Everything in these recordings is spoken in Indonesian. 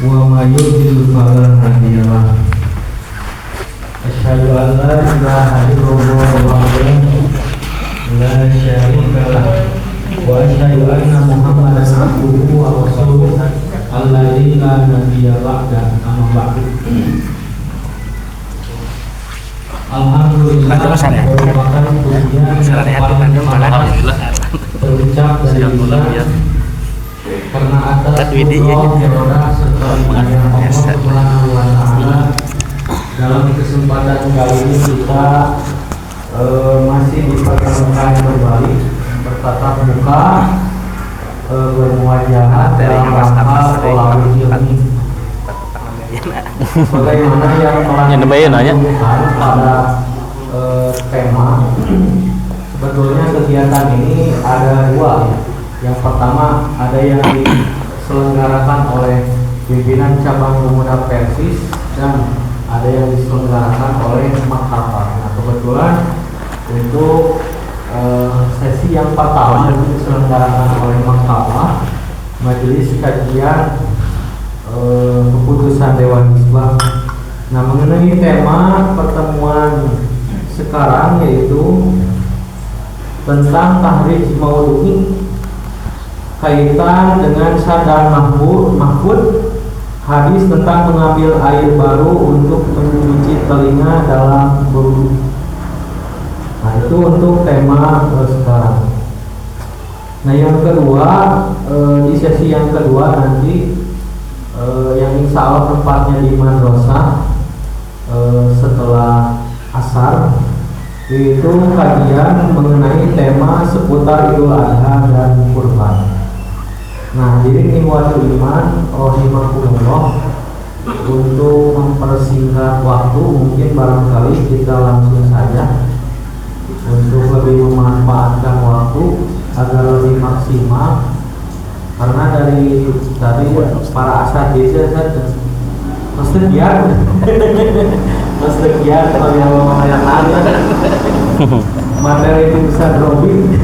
وما يضلل فلا هادي له أشهد أن لا إله إلا الله وحده لا شريك له وأشهد أن محمدا عبده ورسوله الذي لا نبي بعده أما بعد. Alhamdulillah merupakan pujian yang paling terucap dari kita karena atas Allah serta yang Allah Subhanahu wa Ta'ala. Dalam kesempatan kali ini kita masih dipertemukan kembali bertatap muka, bermuajah dalam rangka tolawul ilmi. Bagaimana yang telah dilakukan pada tema. Sebetulnya kegiatan ini ada dua. Yang pertama ada yang diselenggarakan oleh pimpinan cabang pemuda Persis dan ada yang diselenggarakan oleh Maktabah. Nah, kebetulan untuk sesi yang pertama yang diselenggarakan oleh Maktabah, majelis kajian keputusan Dewan Hizbah. Nah, mengenai tema pertemuan sekarang yaitu tentang tahrij maudhu'i kaitan dengan sadar mahfud, hadis tentang mengambil air baru untuk mencuci telinga dalam berwudu. Nah, itu untuk tema sekarang. Nah, yang kedua, di sesi yang kedua nanti yang insya Allah tempatnya di madrasah setelah asar, yaitu kajian mengenai tema seputar Idul Adha dan Kurban. Nah, hadirin ikhwatul iman rahimakumullah, untuk mempersingkat waktu mungkin barangkali kita langsung saja untuk lebih memanfaatkan waktu agar lebih maksimal. Karena dari tadi para asatidz Sekian kalau yang lain materi itu bisa drawing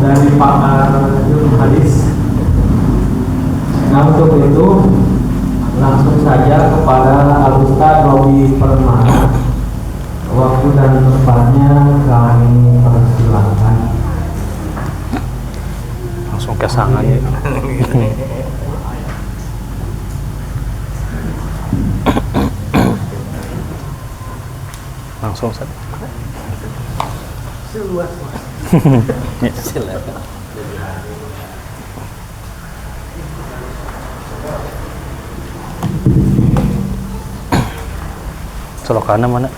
dari pakar ilmu hadis. Nah, untuk itu langsung saja kepada Al-Ustaz Robi Permana. Waktu dan tempatnya kami persilakan. Langsung ke sangan ya. Langsung saja. Silakan. Selokannya mana?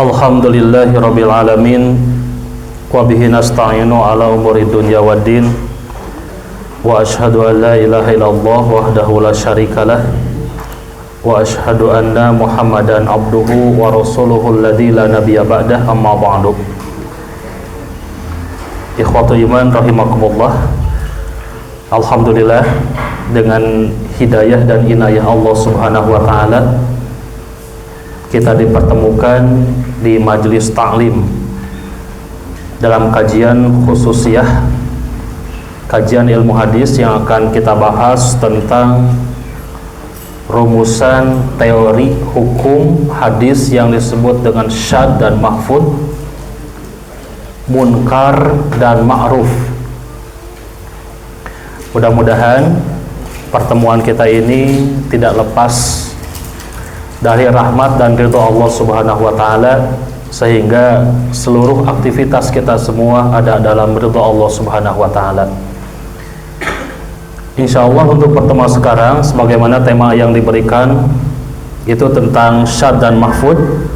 Alhamdulillahi rabbil alamin wa bihi nasta'inu ala umuri dunya waddin wa ashhadu an la ilaha illallah wahdahu la syarikalah wa ashhadu anna Muhammadan abduhu wa rasuluhu alladzi la nabiyya ba'dah, amma ba'du. Ikhwatu iman rahimakumullah. Alhamdulillah, dengan hidayah dan inayah Allah Subhanahu wa taala kita dipertemukan di majelis ta'lim dalam kajian khususiyah, kajian ilmu hadis yang akan kita bahas tentang rumusan teori hukum hadis yang disebut dengan syadz dan mahfudz, munkar dan ma'ruf. Mudah-mudahan pertemuan kita ini tidak lepas dari rahmat dan ridha Allah Subhanahu wa taala, sehingga seluruh aktivitas kita semua ada dalam ridha Allah Subhanahu wa taala. Insyaallah untuk pertemuan sekarang, sebagaimana tema yang diberikan itu tentang syadz dan mahfudz.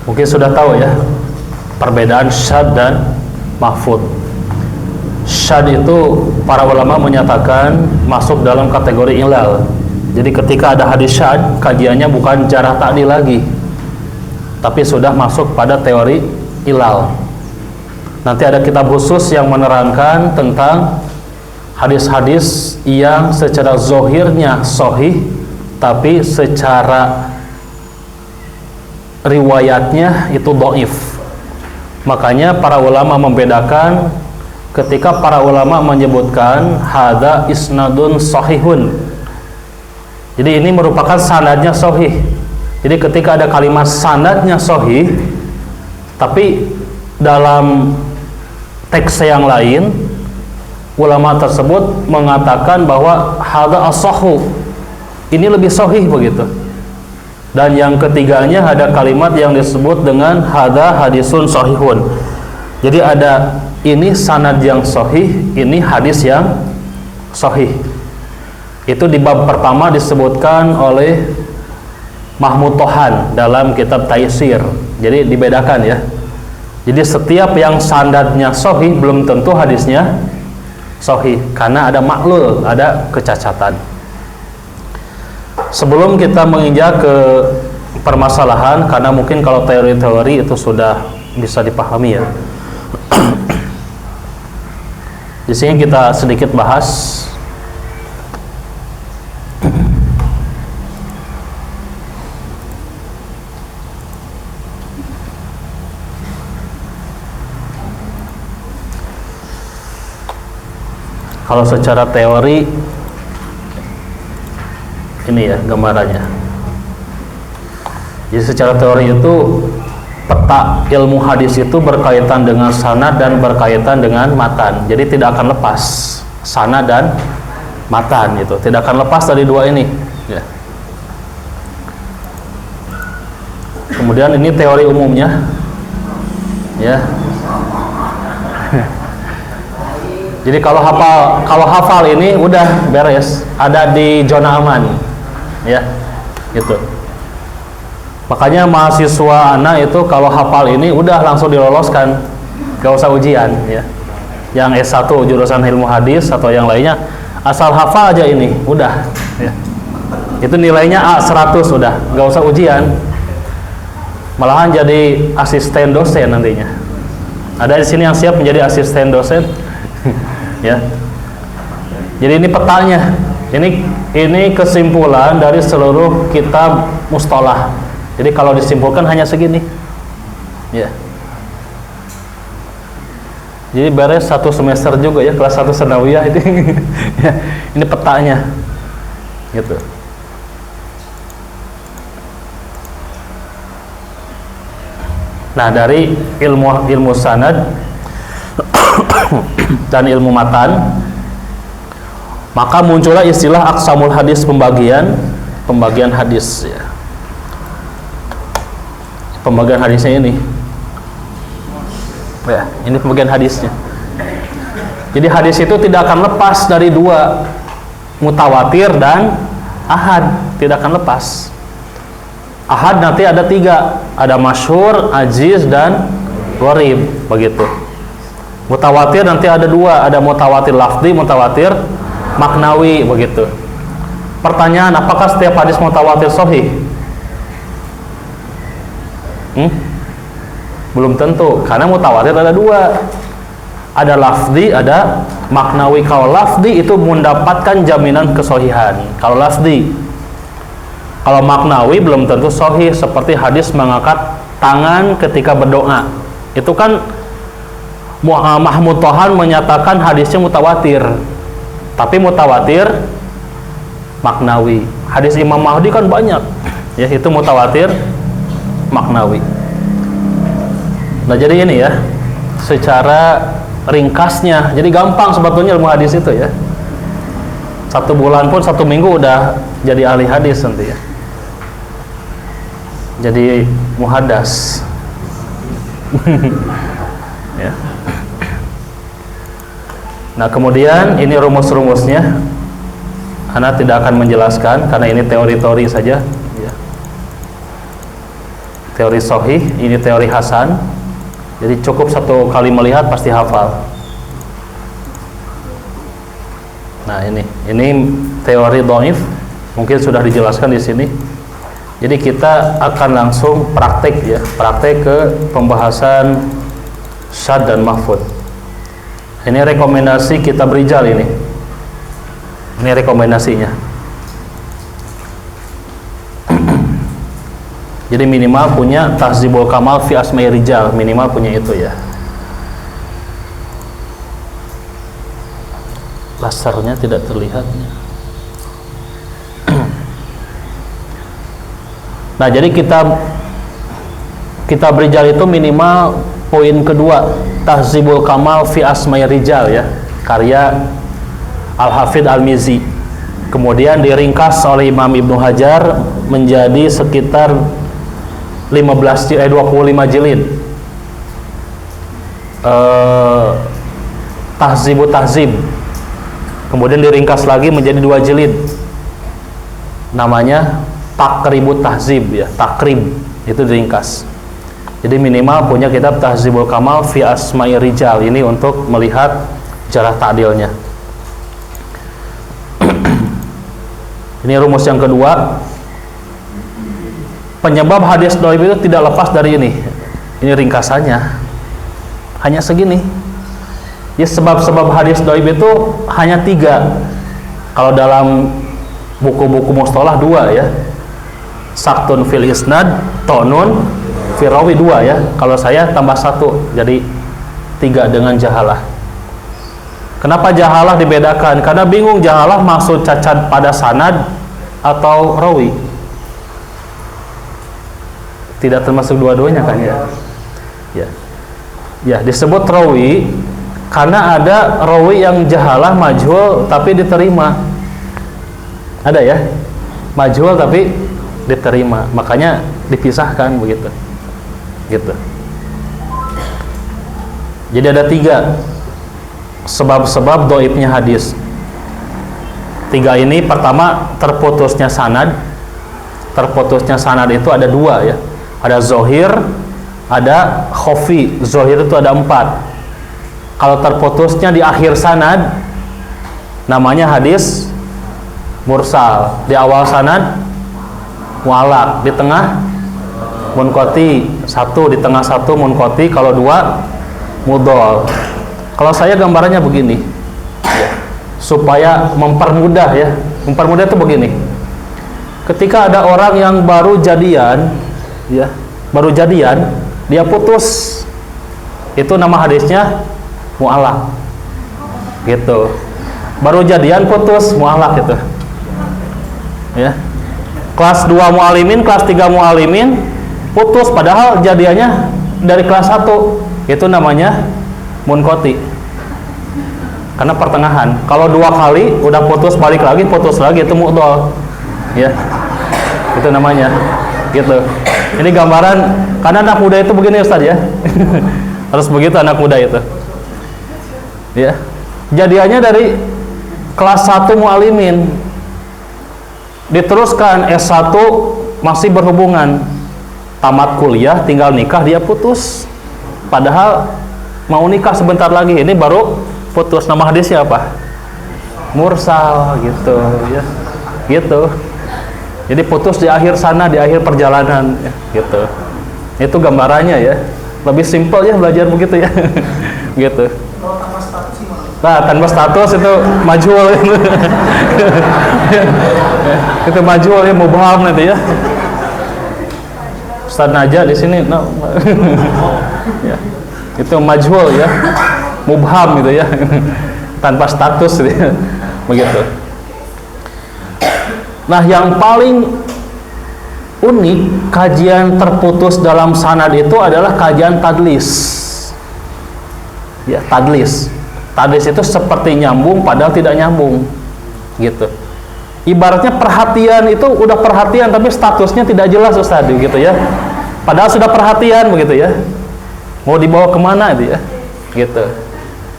Mungkin sudah tahu ya perbedaan syadz dan mahfudz. Syadz itu para ulama menyatakan masuk dalam kategori ilal. Jadi ketika ada hadis syadz, kajiannya bukan jarah ta'dil lagi, tapi sudah masuk pada teori ilal. Nanti ada kitab khusus yang menerangkan tentang hadis-hadis yang secara zohirnya sahih, tapi secara riwayatnya itu dhaif. Makanya para ulama membedakan ketika para ulama menyebutkan hadza isnadun sahihun. Jadi ini merupakan sanadnya sahih. Jadi ketika ada kalimat sanadnya sahih, tapi dalam teks yang lain ulama tersebut mengatakan bahwa hadza as-sahhu, ini lebih sahih begitu. Dan yang ketiganya ada kalimat yang disebut dengan hadza hadisun sahihun. Jadi ada ini sanad yang sahih, ini hadis yang sahih. Itu di bab pertama disebutkan oleh Mahmud Tohan dalam kitab Taysir. Jadi dibedakan ya. Jadi setiap yang sanadnya sahih belum tentu hadisnya sahih, karena ada maklul, ada kecacatan. Sebelum kita menginjak ke permasalahan, karena mungkin kalau teori-teori itu sudah bisa dipahami ya. Di sini kita sedikit bahas kalau secara teori ini ya gambarannya. Jadi secara teori itu peta ilmu hadis itu berkaitan dengan sanad dan berkaitan dengan matan. Jadi tidak akan lepas sanad dan matan, itu tidak akan lepas dari dua ini ya. Kemudian ini teori umumnya ya. Jadi kalau hafal ini udah beres, ada di zona aman ya gitu. Makanya mahasiswa anak itu kalau hafal ini udah langsung diloloskan, gak usah ujian ya. Yang S1 jurusan ilmu hadis atau yang lainnya, asal hafal aja ini udah ya. Itu nilainya A100 udah, gak usah ujian. Malahan jadi asisten dosen nantinya. Ada di sini yang siap menjadi asisten dosen? Ya. Jadi ini petanya. Ini kesimpulan dari seluruh kitab mustalah. Jadi kalau disimpulkan hanya segini. Ya. Jadi beres satu semester juga ya, kelas 1 sanawiyah itu. Ya, ini petanya. Gitu. Nah, dari ilmu sanad dan ilmu matan, maka muncullah istilah aqsamul hadis, pembagian hadis ya. Pembagian hadisnya ini ya, ini pembagian hadisnya. Jadi hadis itu tidak akan lepas dari dua, mutawatir dan ahad, tidak akan lepas. Ahad nanti ada 3, ada masyhur, aziz, dan gharib, begitu. Mutawatir nanti ada 2, ada mutawatir lafzi, mutawatir maknawi, begitu. Pertanyaan, apakah setiap hadis mutawatir sahih? Belum tentu, karena mutawatir ada 2, ada lafzi, ada maknawi. Kalau lafzi itu mendapatkan jaminan kesahihan, kalau lafzi. Kalau maknawi belum tentu sahih, seperti hadis mengangkat tangan ketika berdoa. Itu kan Mahmud Tohan menyatakan hadisnya mutawatir, tapi mutawatir maknawi. Hadis Imam Mahdi kan banyak, ya, itu mutawatir maknawi. Nah, jadi ini ya, secara ringkasnya, jadi gampang sebetulnya ilmu hadis itu ya. 1 bulan pun 1 minggu udah jadi ahli hadis nanti ya. Jadi muhaddas. Ya. Nah, kemudian ini rumus-rumusnya. Ana tidak akan menjelaskan karena ini teori-teori saja ya. Teori sahih, ini teori hasan. Jadi cukup 1 kali melihat pasti hafal. Nah, ini teori dhaif, mungkin sudah dijelaskan di sini. Jadi kita akan langsung praktek ya, praktek ke pembahasan syad dan mahfud. Ini rekomendasi kitab Rijal ini. Ini rekomendasinya. Jadi minimal punya Tahzibul Kamal fi Asma'i Rijal, minimal punya itu ya. Lasernya tidak terlihatnya. Nah, jadi kitab Rijal itu minimal poin kedua, Tahzibul Kamal fi Asma'i Rijal ya, karya Al-Hafidh Al-Mizzi. Kemudian diringkas oleh Imam Ibnu Hajar menjadi sekitar 25 jilid. Tahzibut Tahzib. Kemudian diringkas lagi menjadi 2 jilid. Namanya Takribut Tahzib ya, takrib itu diringkas. Jadi minimal punya kitab Tahzibul Kamal fi Asma'i Rijal ini untuk melihat jarah ta'dilnya. Ini rumus yang kedua. Penyebab hadis dhaif itu tidak lepas dari ini. Ini ringkasannya. Hanya segini. Ya, sebab-sebab hadis dhaif itu hanya 3. Kalau dalam buku-buku mustalah 2 ya. Saktun fil isnad, tonun fil rawi 2 ya. Kalau saya tambah 1 jadi 3 dengan jahalah. Kenapa jahalah dibedakan? Karena bingung jahalah maksud cacat pada sanad atau rawi. Tidak termasuk dua-duanya kan ya? Ya. Ya, disebut rawi karena ada rawi yang jahalah majhul tapi diterima. Ada ya? Majhul tapi diterima. Makanya dipisahkan begitu. Gitu. Jadi ada 3 sebab-sebab dhaifnya hadis. 3 ini, pertama terputusnya sanad. Terputusnya sanad itu ada 2 ya. Ada zohir, ada khofi. Zohir itu ada 4. Kalau terputusnya di akhir sanad, namanya hadis mursal. Di awal sanad mu'allaq, di tengah munqati. 1 di tengah, 1 munqati. Kalau 2 mudhal. Kalau saya gambarannya begini ya, supaya mempermudah ya. Mempermudah itu begini. Ketika ada orang yang baru jadian ya, baru jadian, dia putus. Itu nama hadisnya mu'allaq. Gitu. Baru jadian putus, mu'allaq gitu. Ya. Kelas 2 mu'alimin, kelas 3 mu'alimin putus padahal jadiannya dari kelas 1. Itu namanya munqati. Karena pertengahan. Kalau 2 kali udah putus balik lagi, putus lagi, itu mu'dhal. Ya. Itu namanya. Gitu. Ini gambaran, karena anak muda itu begini Ustaz ya. Harus begitu anak muda itu. Ya. Jadiannya dari kelas 1 mu'alimin diteruskan S1 masih berhubungan, tamat kuliah tinggal nikah dia putus, padahal mau nikah sebentar lagi, ini baru putus. Nama hadisnya apa? Mursal gitu ya, gitu. Jadi putus di akhir sana, di akhir perjalanan ya, gitu. Itu gambarannya ya, lebih simpel ya belajar begitu ya. Gitu. Nah, tanpa status itu majhul. Itu majhul ya, mubham nanti ya. Ustaz Naja di sini, no. Ya. Itu majhul ya, mubham gitu ya. Tanpa status gitu ya. Begitu. Nah, yang paling unik kajian terputus dalam sanad itu adalah kajian tadlis. Ya, tadlis. Tadlis itu seperti nyambung padahal tidak nyambung. Gitu. Ibaratnya perhatian itu udah perhatian tapi statusnya tidak jelas Ustaz gitu ya. Padahal sudah perhatian begitu ya. Mau dibawa kemana itu ya. Gitu.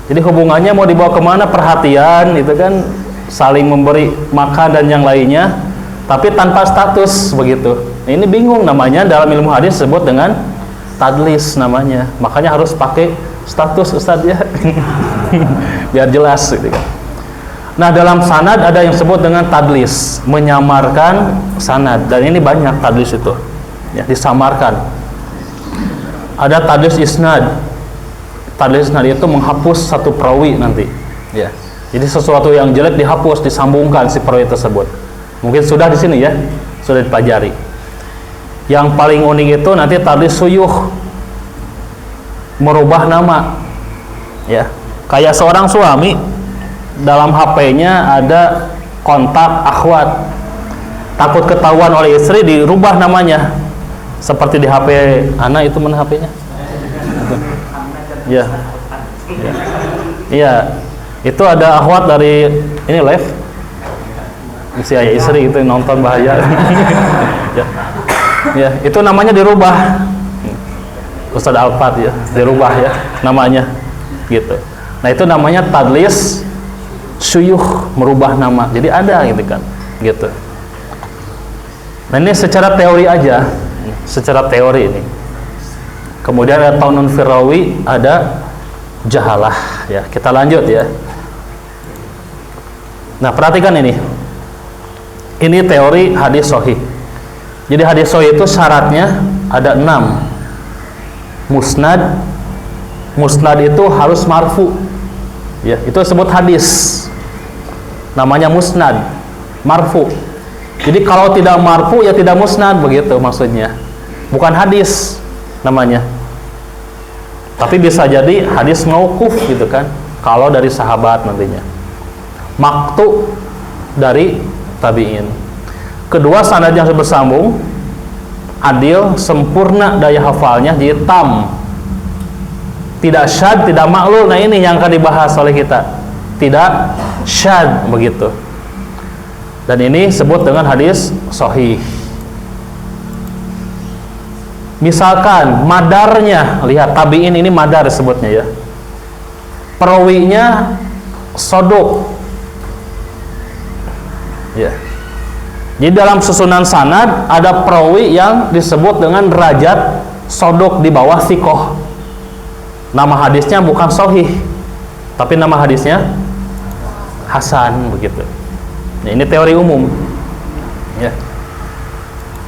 Jadi hubungannya mau dibawa kemana, perhatian itu kan saling memberi makan dan yang lainnya, tapi tanpa status begitu. Nah, ini bingung namanya, dalam ilmu hadis disebut dengan tadlis namanya. Makanya harus pakai status Ustaz ya. Biar jelas gitu kan. Nah, dalam sanad ada yang disebut dengan tadlis, menyamarkan sanad, dan ini banyak tadlis itu. Ya, disamarkan. Ada tadlis isnad. Tadlis isnad itu menghapus satu perawi nanti. Ya. Jadi sesuatu yang jelek dihapus, disambungkan si perawi tersebut. Mungkin sudah di sini ya, sudah dipelajari. Yang paling unik itu nanti tadlis suyuh, merubah nama. Ya. Kayak seorang suami dalam HP-nya ada kontak akhwat, takut ketahuan oleh istri, dirubah namanya. Seperti di HP anak itu, mana HP-nya? Ya. Iya. Itu ada akhwat dari ini live. Si ayah istri itu nonton bahaya. Ya. Ya, itu namanya dirubah. Ustaz Alfat ya, dirubah ya namanya. Gitu. Nah, itu namanya tadlis syuyuh, merubah nama. Jadi ada gitu kan. Gitu. Nah, ini secara teori aja. Secara teori ini. Kemudian ada taunun firawi, ada jahalah ya. Kita lanjut ya. Nah, perhatikan ini. Ini teori hadis sahih. Jadi hadis sahih itu syaratnya ada 6. Musnad. Musnad itu harus marfu. Ya, itu disebut hadis. Namanya musnad, marfu. Jadi kalau tidak marfu ya tidak musnad begitu maksudnya. Bukan hadis namanya. Tapi bisa jadi hadis mauquf gitu kan. Kalau dari sahabat nantinya. Maqtu dari tabi'in. Kedua, sanad yang bersambung, adil, sempurna daya hafalnya, jadi tam. Tidak syad, tidak maklul. Nah, ini yang akan dibahas oleh kita. Tidak syad begitu. Dan ini sebut dengan hadis sahih. Misalkan madarnya, lihat tabi'in ini madar disebutnya ya. Perawinya sodok. Ya. Jadi dalam susunan sanad ada perawi yang disebut dengan derajat sodok di bawah sikoh. Nama hadisnya bukan sahih, tapi nama hadisnya hasan begitu. Nah, ini teori umum. Ya.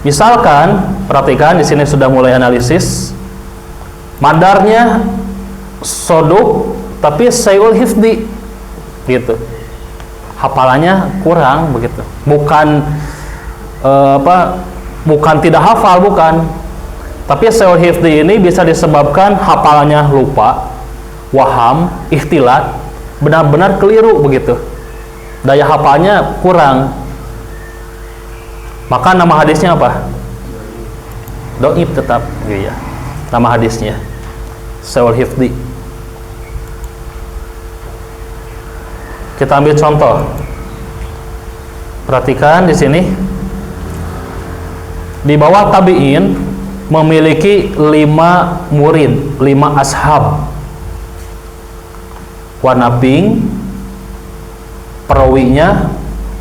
Misalkan, perhatikan di sini sudah mulai analisis. Madarnya sodok, tapi sayul hifdi, gitu. Hafalannya kurang begitu. Bukan bukan tidak hafal, bukan. Tapi sayul hifdi ini bisa disebabkan hafalannya lupa, waham, ikhtilat, benar-benar keliru begitu. Daya hafalnya kurang. Maka nama hadisnya apa? Dhaif tetap, gitu ya. Nama hadisnya sayul hifdi. Kita ambil contoh. Perhatikan di sini. Di bawah tabi'in memiliki 5 murid, 5 ashab. Warna pink, perawinya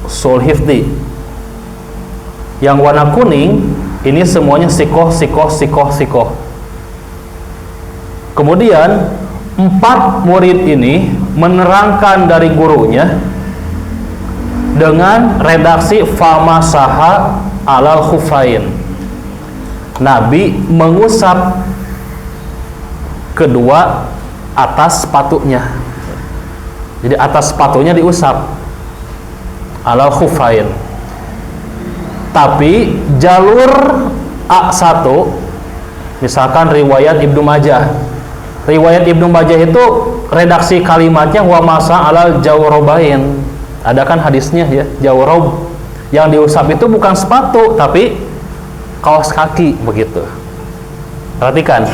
sul hifdi. Yang warna kuning Ini semuanya sikoh. Kemudian 4 murid ini menerangkan dari gurunya dengan redaksi famasaha alal khufain. Nabi mengusap kedua atas sepatunya. Jadi atas sepatunya diusap alal khufain. Tapi jalur A1, misalkan riwayat Ibnu Majah. Riwayat Ibnu Majah itu redaksi kalimatnya wa masa alal jawrobain. Ada kan hadisnya ya, jawrob. Yang diusap itu bukan sepatu tapi kaos kaki begitu. Perhatikan.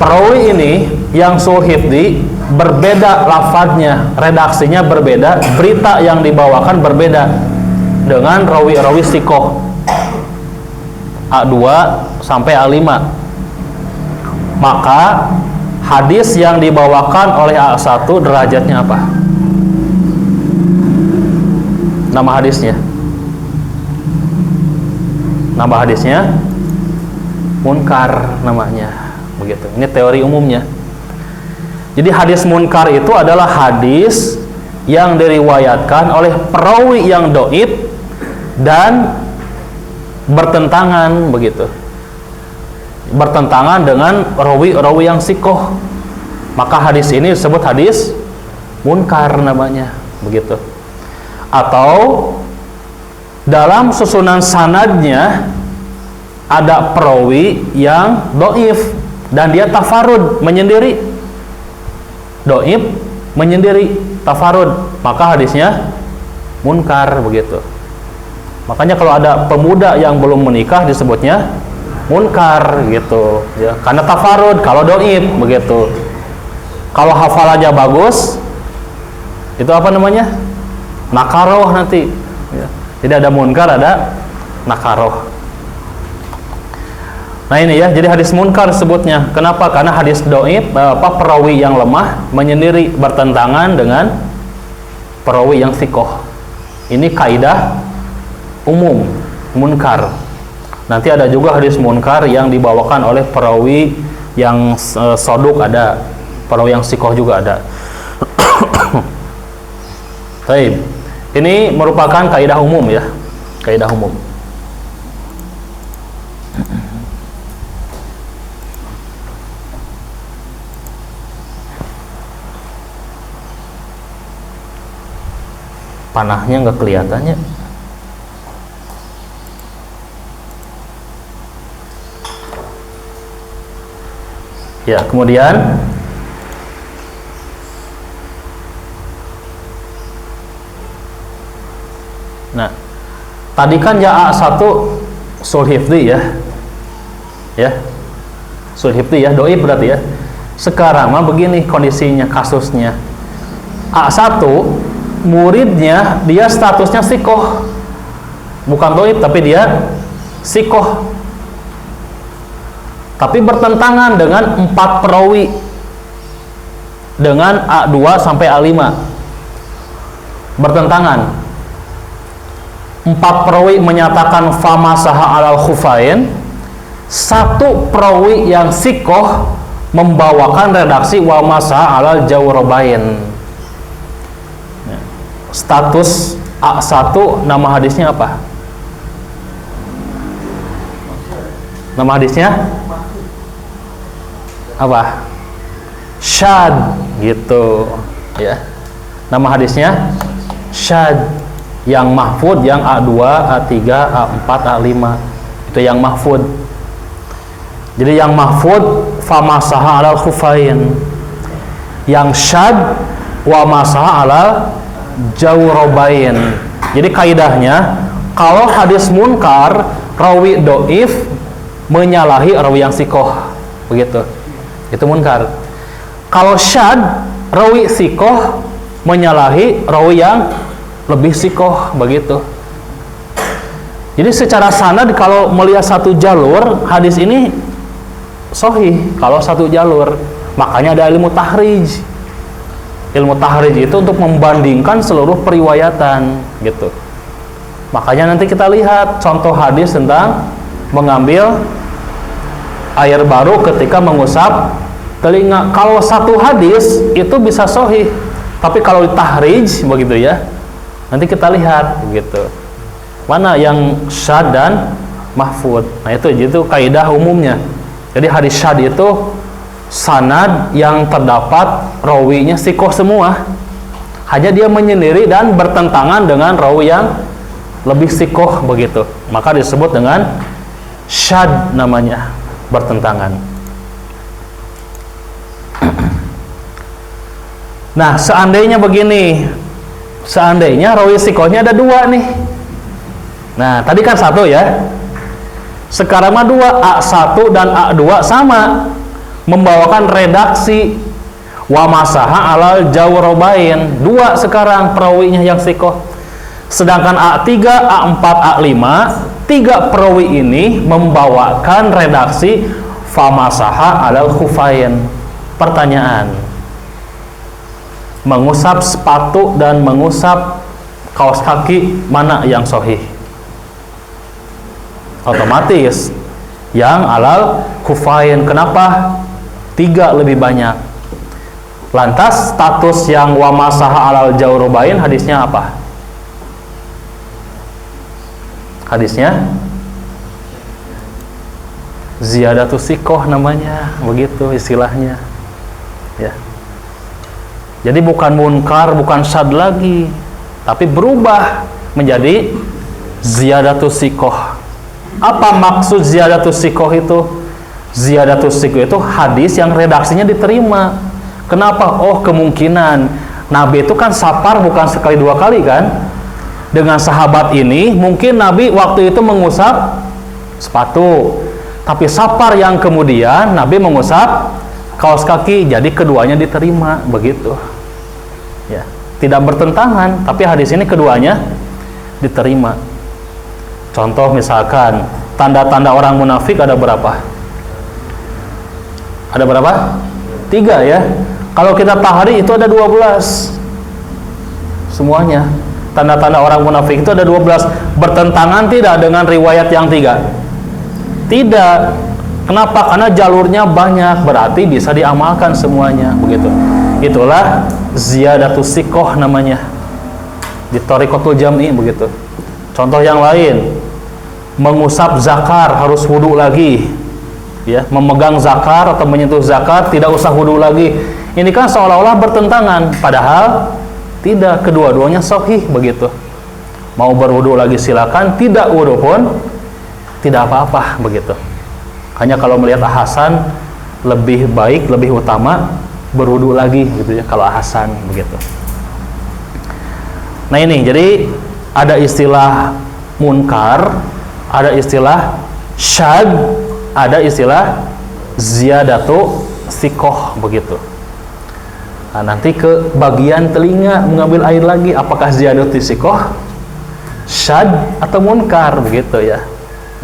Perawi ini yang suhifdi berbeda lafadznya, redaksinya berbeda, berita yang dibawakan berbeda dengan rawi-rawi sikoh A2 sampai A5. Maka hadis yang dibawakan oleh A1 derajatnya apa? Nama hadisnya? Nama hadisnya munkar namanya, begitu. Ini teori umumnya. Jadi hadis munkar itu adalah hadis yang diriwayatkan oleh perawi yang dhaif dan bertentangan, begitu. Bertentangan dengan rawi-rawi yang sikoh. Maka hadis ini disebut hadis munkar namanya, begitu. Atau dalam susunan sanadnya ada perawi yang dhaif dan dia tafarud, menyendiri. Dhaif menyendiri, tafarud, maka hadisnya munkar, begitu. Makanya kalau ada pemuda yang belum menikah disebutnya munkar, gitu ya, karena tafarud. Kalau dhaif, begitu. Kalau hafalannya bagus, itu apa namanya? Nakaroh nanti ya. Jadi ada munkar, ada nakaroh. Nah ini ya, jadi hadis munkar sebutnya. Kenapa? Karena hadis dhaif, perawi yang lemah menyendiri, bertentangan dengan perawi yang sikoh. Ini kaidah umum munkar. Nanti ada juga hadis munkar yang dibawakan oleh perawi yang soduk, ada perawi yang sikoh juga ada. Baik. Ini merupakan kaidah umum ya, kaidah umum. Panahnya nggak kelihatannya. Ya, kemudian nah, tadi kan ya A1 sulhifdi ya. Ya. Sulhifdi ya, dhaif berarti ya. Sekarang mah begini kondisinya, kasusnya. A1 muridnya dia statusnya sikoh, bukan dhaif tapi dia sikoh, tapi bertentangan dengan 4 perawi dengan A2 sampai A5, bertentangan. 4 perawi menyatakan famasaha alal khufain, 1 perawi yang sikoh membawakan redaksi wa masaha alal jawrabain. Status A1, nama hadisnya apa? Nama hadisnya apa? Syad, gitu ya. Nama hadisnya syad. Yang mahfud yang A2, A3, A4, A5 itu yang mahfud. Jadi yang mahfud famasaha alal khufain, yang syad wa masaha alal jawrabain. Jadi kaidahnya kalau hadis munkar rawi dhaif menyalahi rawi yang sikoh, begitu, itu munkar. Kalau syad rawi sikoh menyalahi rawi yang lebih sikoh, begitu. Jadi secara sanad kalau melihat satu jalur hadis ini sahih kalau satu jalur, makanya ada ilmu tahrij. Ilmu tahrij itu untuk membandingkan seluruh periwayatan, gitu. Makanya nanti kita lihat contoh hadis tentang mengambil air baru ketika mengusap telinga. Kalau satu hadis itu bisa sahih, tapi kalau tahrij begitu ya, nanti kita lihat begitu mana yang syad dan mahfud. Nah itu kaidah umumnya. Jadi hadis syad itu sanad yang terdapat rawinya thiqah semua, hanya dia menyendiri dan bertentangan dengan rawi yang lebih thiqah begitu, maka disebut dengan syad namanya, bertentangan. Nah seandainya begini, seandainya rawi thiqahnya ada dua nih. Nah tadi kan satu ya, sekarang mah dua, A1 dan A2 sama, membawakan redaksi wa masaha alal jawrabain, dua sekarang perawinya yang thiqah. Sedangkan A3, A4, A5, tiga perawi ini membawakan redaksi fa masaha alal khufain. Pertanyaan, mengusap sepatu dan mengusap kaos kaki mana yang sahih? Otomatis yang alal khufain. Kenapa? Tiga lebih banyak. Lantas status yang wa masaha alal jawrabain hadisnya apa? Hadisnya ziyadatus thiqah namanya, begitu istilahnya ya. Jadi bukan munkar, bukan syad lagi, tapi berubah menjadi ziyadatus thiqah. Apa maksud ziyadatus thiqah itu? Ziyadatus thiqah itu hadis yang redaksinya diterima. Kenapa? Oh kemungkinan Nabi itu kan safar bukan sekali dua kali kan? Dengan sahabat ini mungkin Nabi waktu itu mengusap sepatu, tapi safar yang kemudian Nabi mengusap kaos kaki, jadi keduanya diterima begitu ya, tidak bertentangan, tapi hadis ini keduanya diterima. Contoh misalkan tanda-tanda orang munafik ada berapa? Ada berapa? 3 ya. Kalau kita tahri itu ada 12 semuanya. Tanda-tanda orang munafik itu ada 12. Bertentangan tidak dengan riwayat yang 3? Tidak. Kenapa? Karena jalurnya banyak, berarti bisa diamalkan semuanya begitu. Itulah ziyadatus thiqah namanya di thariqatul jam'i begitu. Contoh yang lain, mengusap zakar harus wudu lagi ya, memegang zakar atau menyentuh zakar tidak usah wudu lagi. Ini kan seolah-olah bertentangan, padahal tidak, kedua-duanya sahih begitu. Mau berwudu lagi silakan, tidak wudu pun tidak apa-apa begitu. Hanya kalau melihat Hasan lebih baik, lebih utama berwudu lagi gitu ya kalau Hasan begitu. Nah ini jadi ada istilah munkar, ada istilah syad, ada istilah ziyadatu thiqah begitu. Nah, nanti ke bagian telinga mengambil air lagi, apakah ziyadatu thiqah, syad atau munkar begitu ya.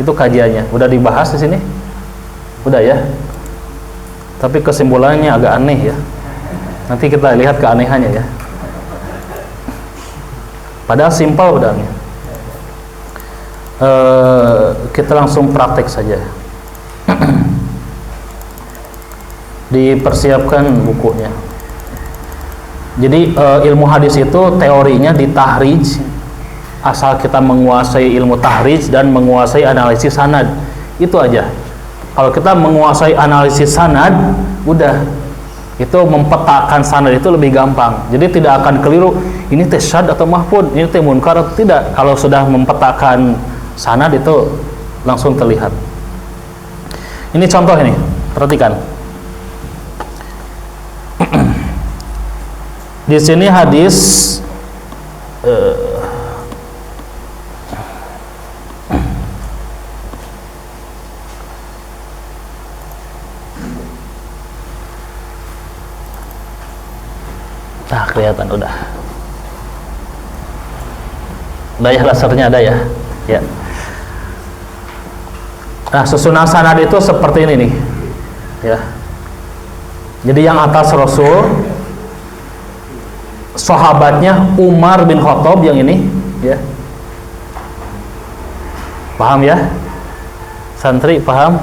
Itu kajiannya. Udah dibahas di sini? Udah ya. Tapi kesimpulannya agak aneh ya. Nanti kita lihat keanehannya ya. Padahal simpel udahnya. Kita langsung praktek saja. Dipersiapkan bukunya. Jadi ilmu hadis itu teorinya di tahrij, asal kita menguasai ilmu tahrij dan menguasai analisis sanad, itu aja. Kalau kita menguasai analisis sanad, udah, itu mempetakan sanad itu lebih gampang. Jadi tidak akan keliru ini teh syad atau mahfud, ini teh munkar atau tidak. Kalau sudah mempetakan sanad itu langsung terlihat. Ini contoh ini, perhatikan. Di sini hadis nah kelihatan udah ya, lasernya ada ya. Ya. Nah susunan sanad itu seperti ini nih ya. Jadi yang atas Rasul, sahabatnya Umar bin Khattab yang ini ya. Paham ya? Santri paham?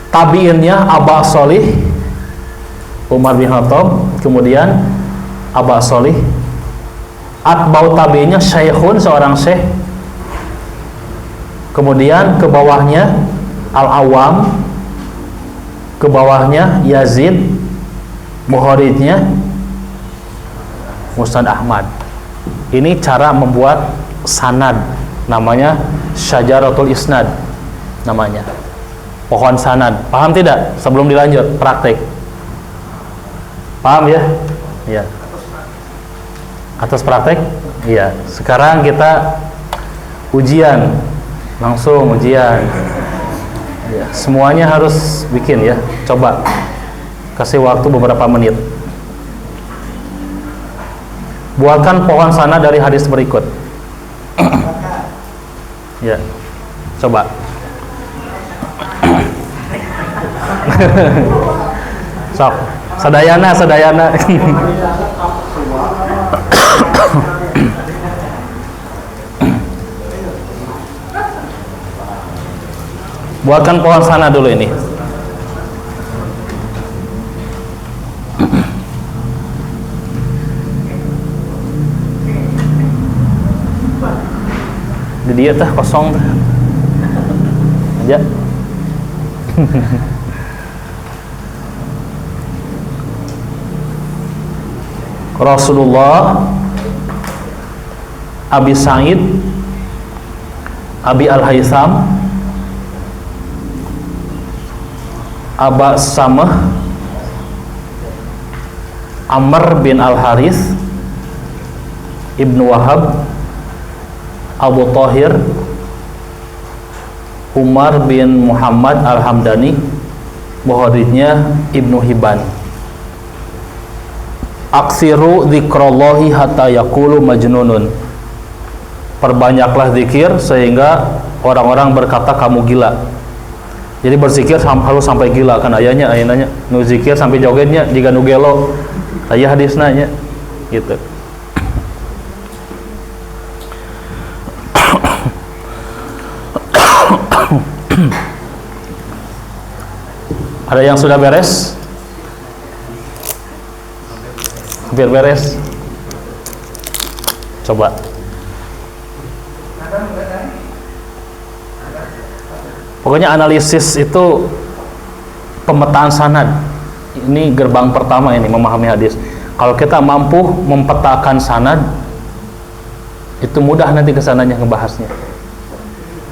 Tabiinnya Aba Sholih Umar bin Khattab, kemudian Aba Sholih. Atba'u tabiinnya Syekhun, seorang syekh. Kemudian ke bawahnya Al-Awam, ke bawahnya Yazid, muharidnya Musnad Ahmad. Ini cara membuat sanad, namanya Syajaratul Isnad namanya. Pohon sanad. Paham tidak? Sebelum dilanjut praktek. Paham ya? Iya. Atas praktek? Iya. Sekarang kita ujian. Langsung ujian. Ya, semuanya harus bikin ya. Coba. Kasih waktu beberapa menit. Buatkan pohon sanad dari hadis berikut. Ya. Coba. Sok. Sadayana. Buatkan pohon sana dulu ini. Di dia teh kosong teh. Aja. Rasulullah, Abi Sa'id, Abi Al-Haytham, Aba Samah, Amr bin Al-Harith, Ibnu Wahab, Abu Thahir, Umar bin Muhammad Al-Hamdani, muhaditsnya Ibnu Hibban. Aksiru dzikrallahi hatta yaqulu majnunun. Perbanyaklah zikir sehingga orang-orang berkata kamu gila. Jadi berzikir harus sampai gila kan ayahnya nu zikir sampai jogetnya jika nu gelo. Aya hadisna nya gitu. Ada yang sudah beres? Hampir beres. Coba. Pokoknya analisis itu pemetaan sanad. Ini gerbang pertama ini memahami hadis. Kalau kita mampu mempetakan sanad, itu mudah nanti kesananya ngebahasnya.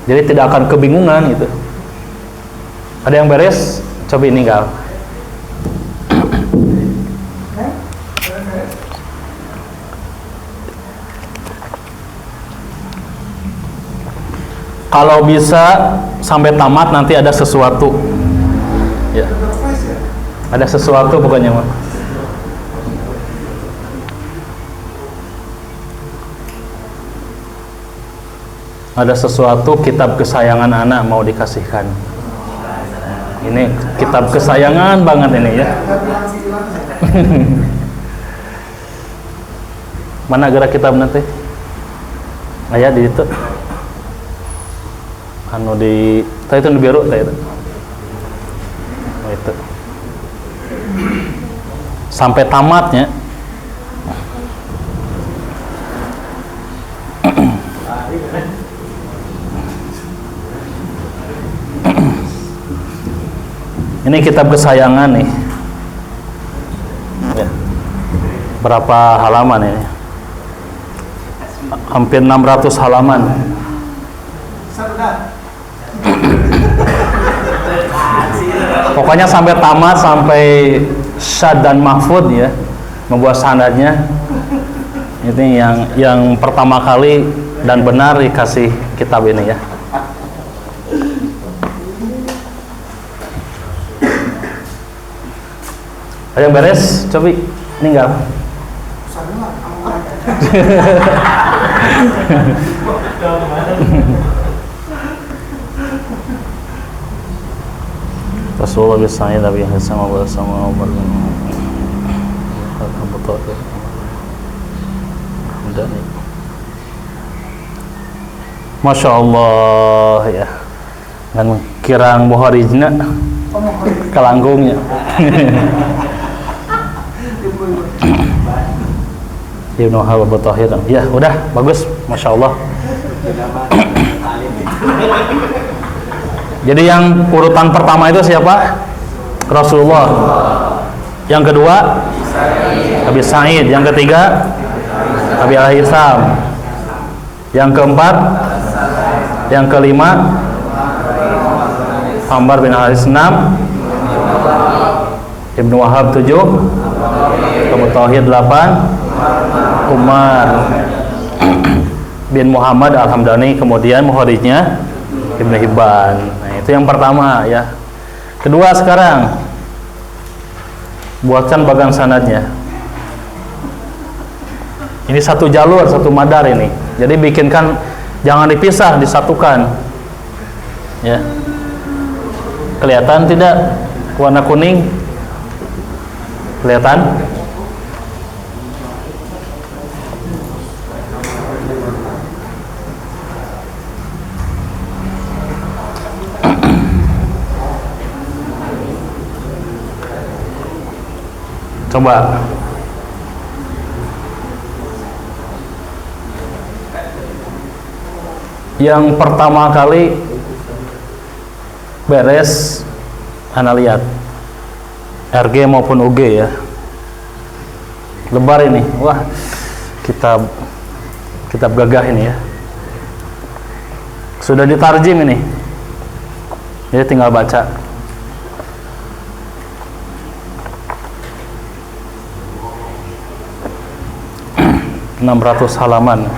Jadi tidak akan kebingungan gitu. Ada yang beres? Coba ini gal. Kalau bisa sampai tamat nanti ada sesuatu. Ya. Ada sesuatu pokoknya mah. Ada sesuatu kitab kesayangan anak mau dikasihkan. Ini kitab kesayangan banget ini ya. Mana gerak kitab nanti? Ayat di situ. Anu di tadi itu biru tadi itu. Oh, itu. Sampai tamatnya. Ini kitab kesayangan nih. Ya. Berapa halaman ini? Hampir 600 halaman. Pokoknya sampai tamat, sampai syad dan mahfud ya, membuat sanadnya. Ini yang pertama kali dan benar dikasih kitab ini ya. Ada yang beres? Coba ninggal. Rasulullah bisa'id Nabi Hasan wa bersama Umar bin Abu Thahir Hamdani. Masya Allah ya. Dan kirang boharijna kalanggungnya. Ibnu Wahab Tahir. Ya, udah bagus, Masya Allah. Jadi yang urutan pertama itu siapa? Rasulullah. Yang kedua Abi Sa'id. Yang ketiga Abi Al-Hisam. Yang keempat, yang kelima Ammar bin Haris 6, Ibnu Wahab 7, Abu Tahir 8, Umar bin Muhammad Al-Hamdani, kemudian muharijnya Ibnu Hibban. Nah, itu yang pertama ya. Kedua sekarang buatkan bagan sanadnya. Ini satu jalur, satu madar ini. Jadi bikinkan, jangan dipisah, disatukan. Ya. Kelihatan tidak warna kuning? Kelihatan? Coba. Yang pertama kali beres, ana lihat RG maupun UG ya, lebar ini. Wah, kitab gagah ini ya, sudah ditarjim ini, jadi tinggal baca. Ya. 600 halaman.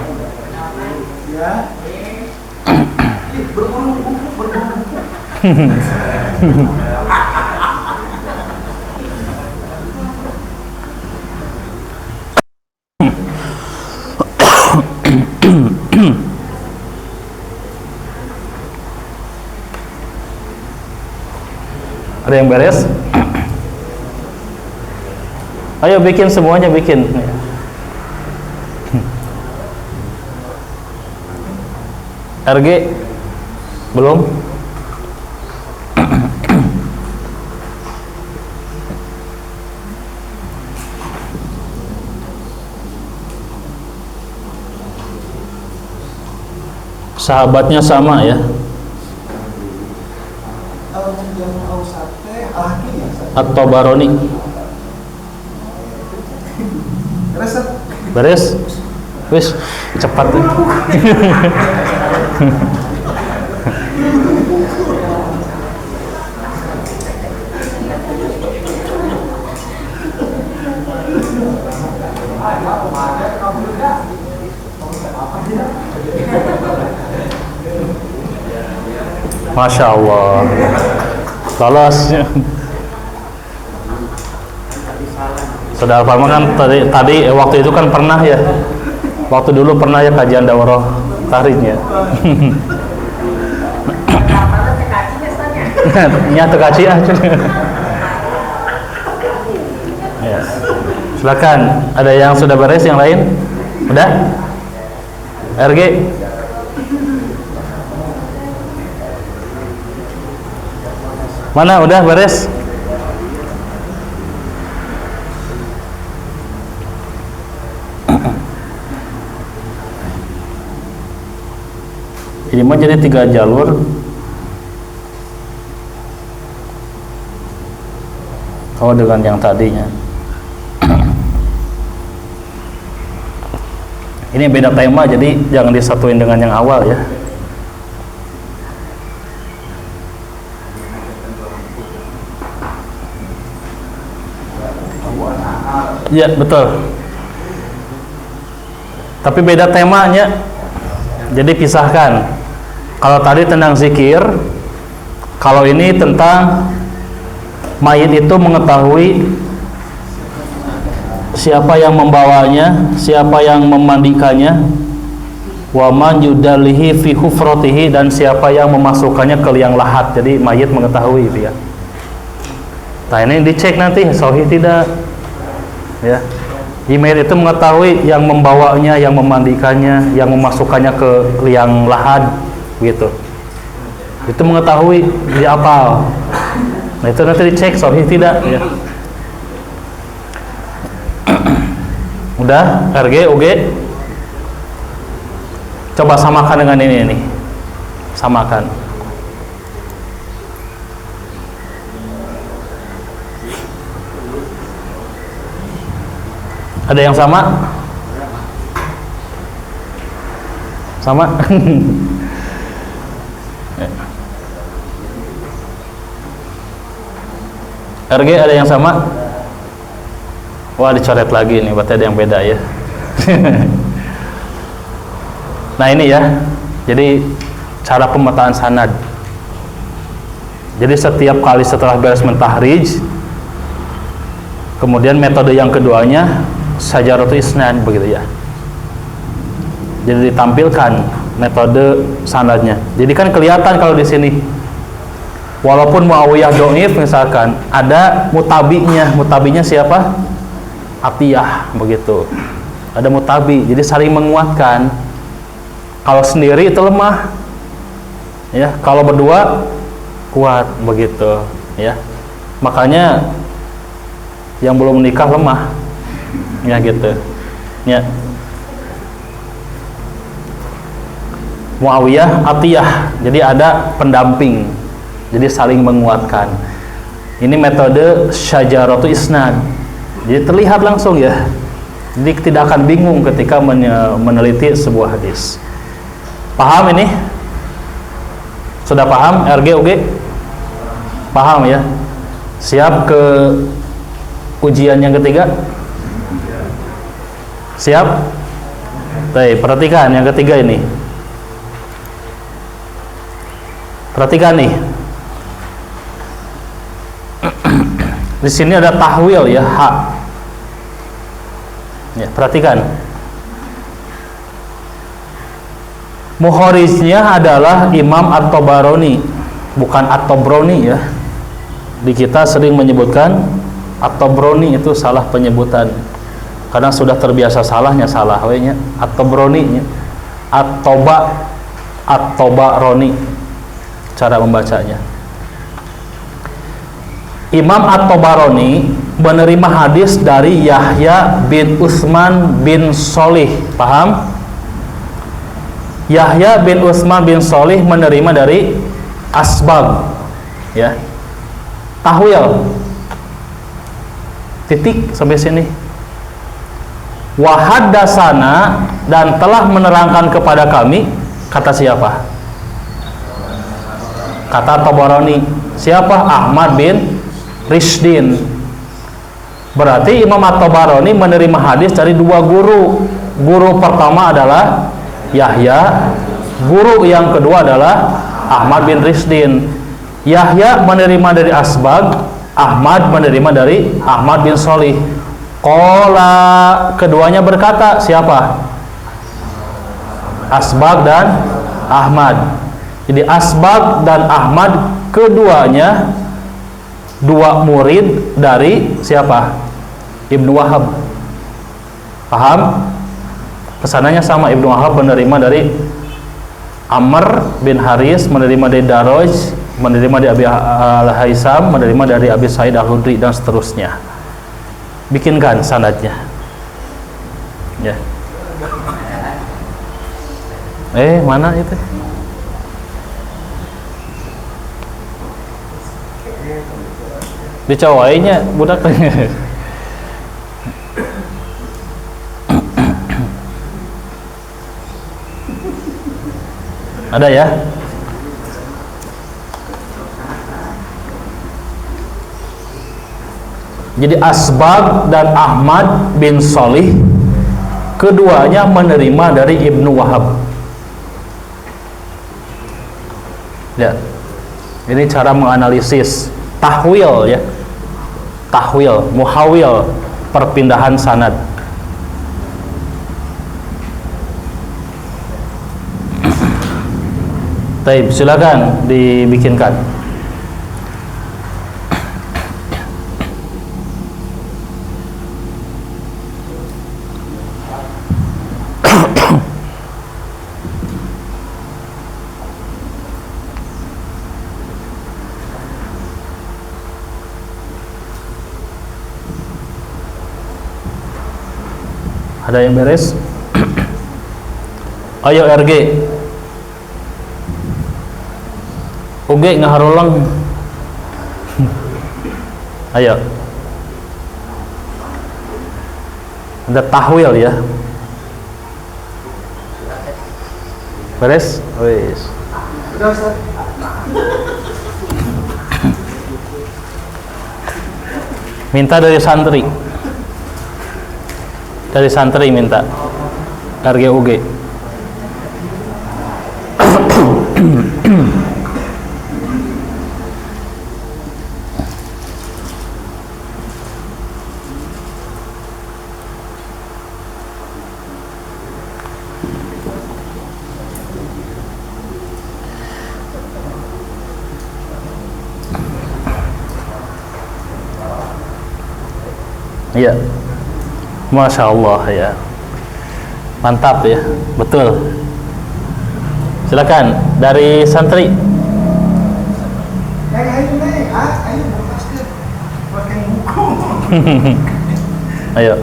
Ada yang beres? Ayo bikin semuanya, bikin. RG belum? Sahabatnya sama ya. At-Tabarani. Beres? Wis, cepat tuh. Masya Allah, lolos. Saudara Palma kan tadi waktu itu kan pernah ya, waktu dulu pernah ya kajian daurah tahriknya. Nyata kaci ah. Ya. Silakan, ada yang sudah beres, yang lain? Udah? RG? Mana udah beres? Ini mah jadi 3 jalur. Oh, dengan yang tadinya. Ini beda tema, jadi jangan disatuin dengan yang awal ya. Ya, betul. Tapi beda temanya. Jadi pisahkan. Kalau tadi tentang zikir, kalau ini tentang mayit itu mengetahui siapa yang membawanya, siapa yang memandikannya, wa man yudalihi fi hufratihi, dan siapa yang memasukkannya ke liang lahat. Jadi mayit mengetahui itu ya. Nah, ini dicek nanti sahih tidak ya. Himyar itu mengetahui yang membawanya, yang memandikannya, yang memasukkannya ke liang lahat, gitu. Itu mengetahui, dia apal. Nah itu nanti dicek sahih tidak ya. Udah, RG, UG. Coba samakan dengan ini nih. Samakan. Ada yang sama? Sama? RG ada yang sama? Wah, dicoret lagi nih, berarti ada yang beda ya. Nah ini ya, jadi cara pemetaan sanad. Jadi setiap kali setelah beres mentahrij, kemudian metode yang keduanya Sajaratu isnad, begitu ya. Jadi ditampilkan metode sanadnya. Jadi kan kelihatan kalau di sini, walaupun Muawiyah dhaif misalkan, ada mutabinya. Mutabinya siapa? Atiyah, begitu. Ada mutabi, jadi saling menguatkan. Kalau sendiri itu lemah, ya. Kalau berdua kuat, begitu, ya. Makanya yang belum menikah lemah, ya gitu, ya. Muawiyah, Atiyah, jadi ada pendamping, jadi saling menguatkan. Ini metode Syajaratu isnad, jadi terlihat langsung ya. Jadi tidak akan bingung ketika meneliti sebuah hadis. Paham ini? Sudah paham? RG, UG? Paham ya? Siap ke ujian yang ketiga? Siap? Baik, perhatikan yang ketiga ini. Perhatikan nih. Di sini ada tahwil ya, ha. Ya, perhatikan. Muhoriznya adalah Imam At-Tabarani, bukan At-Tabrani ya. Di kita sering menyebutkan At-Tabrani, itu salah penyebutan. Karena sudah terbiasa salahnya salah we nya. At-Tabrani nya. At-Tabarani cara membacanya. Imam At-Tabarani menerima hadis dari Yahya bin Utsman bin Sholih. Paham? Yahya bin Utsman bin Sholih menerima dari Asbag, ya. Tahwil. Titik sampai sini. Wa haddatsana, dan telah menerangkan kepada kami, kata siapa? Kata Tabarani. Siapa? Ahmad bin Rishdin. Berarti Imam At-Tabarani menerima hadis dari dua guru. Guru pertama adalah Yahya, guru yang kedua adalah Ahmad bin Rishdin. Yahya menerima dari Asbag, Ahmad menerima dari Ahmad bin Sholih. Qala, keduanya berkata, siapa? Asbag dan Ahmad. Jadi Asbag dan Ahmad keduanya dua murid dari siapa? Ibnu Wahab. Paham? Pesanannya sama. Ibnu Wahab menerima dari Amr bin Haris, menerima dari Daraj, menerima dari Abi Al-Haisam, menerima dari Abi Sa'id Al-Khudri, dan seterusnya. Bikinkan sanadnya, ya. Mana itu? Dicawainya budak. Ada ya? Jadi Asbag dan Ahmad bin Sholih keduanya menerima dari Ibnu Wahab. Ya. Ini cara menganalisis tahwil ya. Tahwil, muhawil, perpindahan sanad. Baik, silakan dibikinkan. Ada yang beres? Ayo RG. Oke, ngaharolang. Ayo. Ada tahwil ya. Beres? Wis. Udah Ustaz. Minta dari santri. Dari santri minta. RGUG. Iya, Masya Allah ya, mantap ya, betul. Silakan dari santri. Ayo.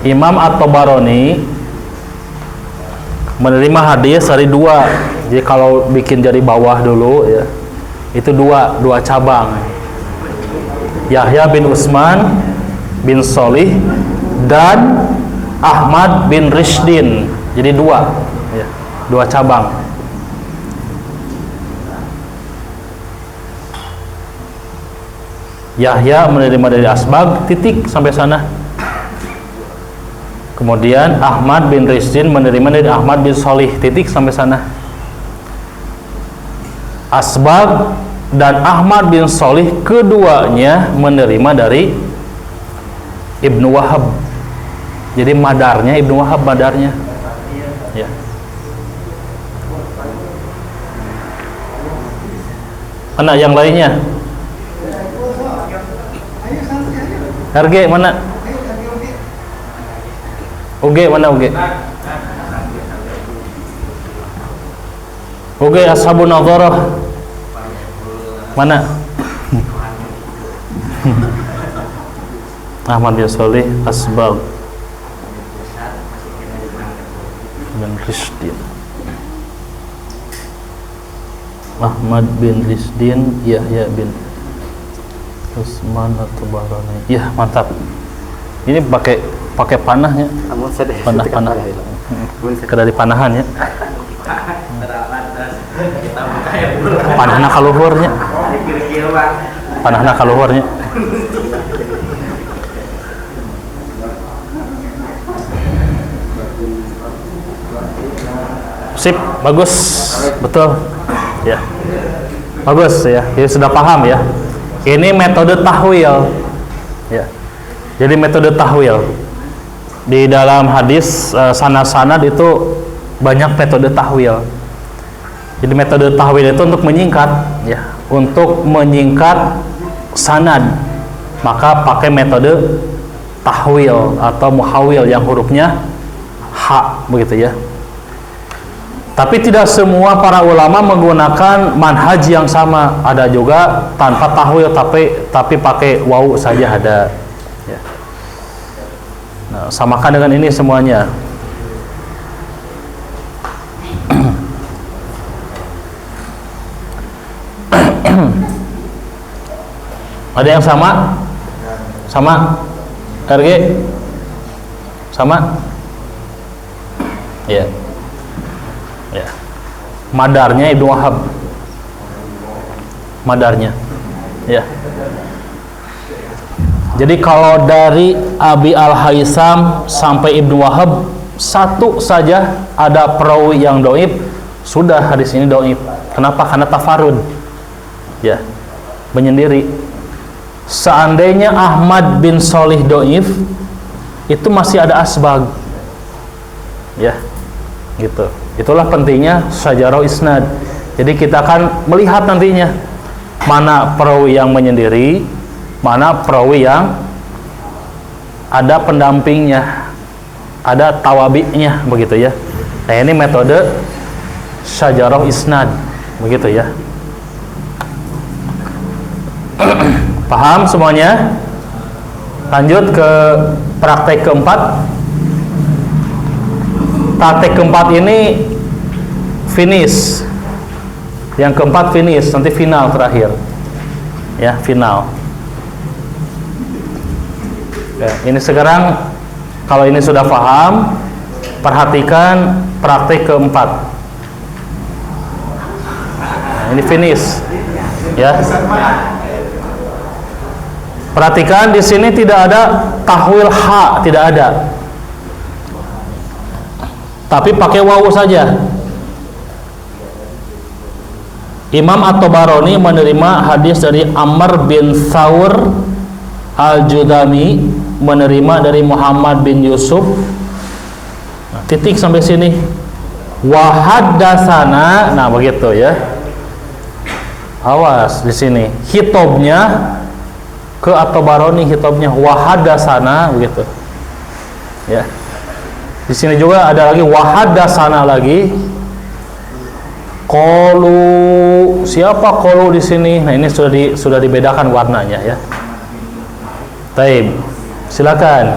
Imam At-Tabarani menerima hadis dari dua. Jadi kalau bikin dari bawah dulu ya, itu dua cabang. Yahya bin Utsman bin Sholih dan Ahmad bin Rishdin. Jadi dua ya, dua cabang. Yahya menerima dari Asbag, titik sampai sana. Kemudian Ahmad bin Rishdin menerima dari Ahmad bin Sholih, titik sampai sana. Asbag dan Ahmad bin Sholih keduanya menerima dari Ibnu Wahab. Jadi madarnya Ibnu Wahab, madarnya ya. Mana yang lainnya? RG mana? UG mana UG? UG Ashabun Nadharah mana? Ahmad bin Sholih, Asbag bin Rishdin. Ahmad bin Rishdin, Yahya bin Utsman At-Tabarani. Ya, mantap. Ini pakai panahnya. Panah. Kedari panahan ya. Panahna kaluhurnya. Panahna kaluhurnya. Sip, bagus. Betul. Ya. Bagus ya. Jadi sudah paham ya. Ini metode tahwil. Ya. Jadi metode tahwil. Di dalam hadis sanad-sanad itu banyak metode tahwil. Jadi metode tahwil itu untuk menyingkat ya, untuk menyingkat sanad. Maka pakai metode tahwil atau muhawil yang hurufnya ha begitu ya. Tapi tidak semua para ulama menggunakan manhaj yang sama. Ada juga tanpa tahwil tapi pakai waw saja ada. Ya. Nah, samakan dengan ini semuanya. Ada yang sama? Sama? RG? Sama? Ya. Ya. Madarnya Ibnu Wahab. Madarnya. Ya. Jadi kalau dari Abi Al-Haisam sampai Ibnu Wahab satu saja ada perawi yang dhaif, sudah hadis ini dhaif. Kenapa? Karena tafarud. Ya. Menyendiri. Seandainya Ahmad bin Sholih dhaif, itu masih ada Asbag. Ya. Gitu. Itulah pentingnya syajarah isnad. Jadi kita akan melihat nantinya mana perawi yang menyendiri, mana perawi yang ada pendampingnya, ada tawabi'nya begitu ya. Nah, ini metode syajarah isnad begitu ya. Paham semuanya? Lanjut ke praktek keempat. Praktek keempat ini finish. Yang keempat finish, nanti final terakhir. Ya, final. Ya, ini sekarang kalau ini sudah paham, perhatikan praktek keempat. Nah, ini finish. Ya. Perhatikan di sini tidak ada tahwil ha, tidak ada. Tapi pakai wawu saja. Imam At-Tabarani menerima hadis dari Amr bin Thawr Al-Judami, menerima dari Muhammad bin Yusuf. Nah, titik sampai sini. Wa haddatsana, nah begitu ya. Awas di sini. Hitobnya ke At-Tabarani, hitobnya wa haddatsana begitu. Ya. Di sini juga ada lagi wa haddatsana lagi. Qalu, siapa qalu di sini? Nah, ini sudah dibedakan warnanya ya. Taib. Silakan.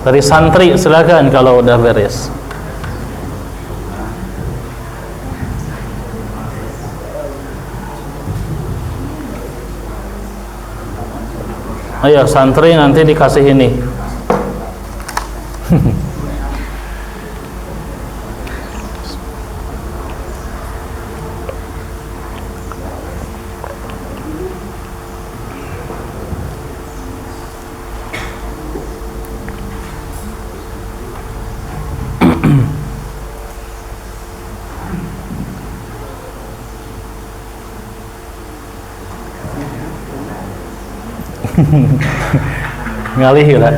Dari santri silakan kalau udah beres. Ayo santri nanti dikasih ini. Ngalih lah.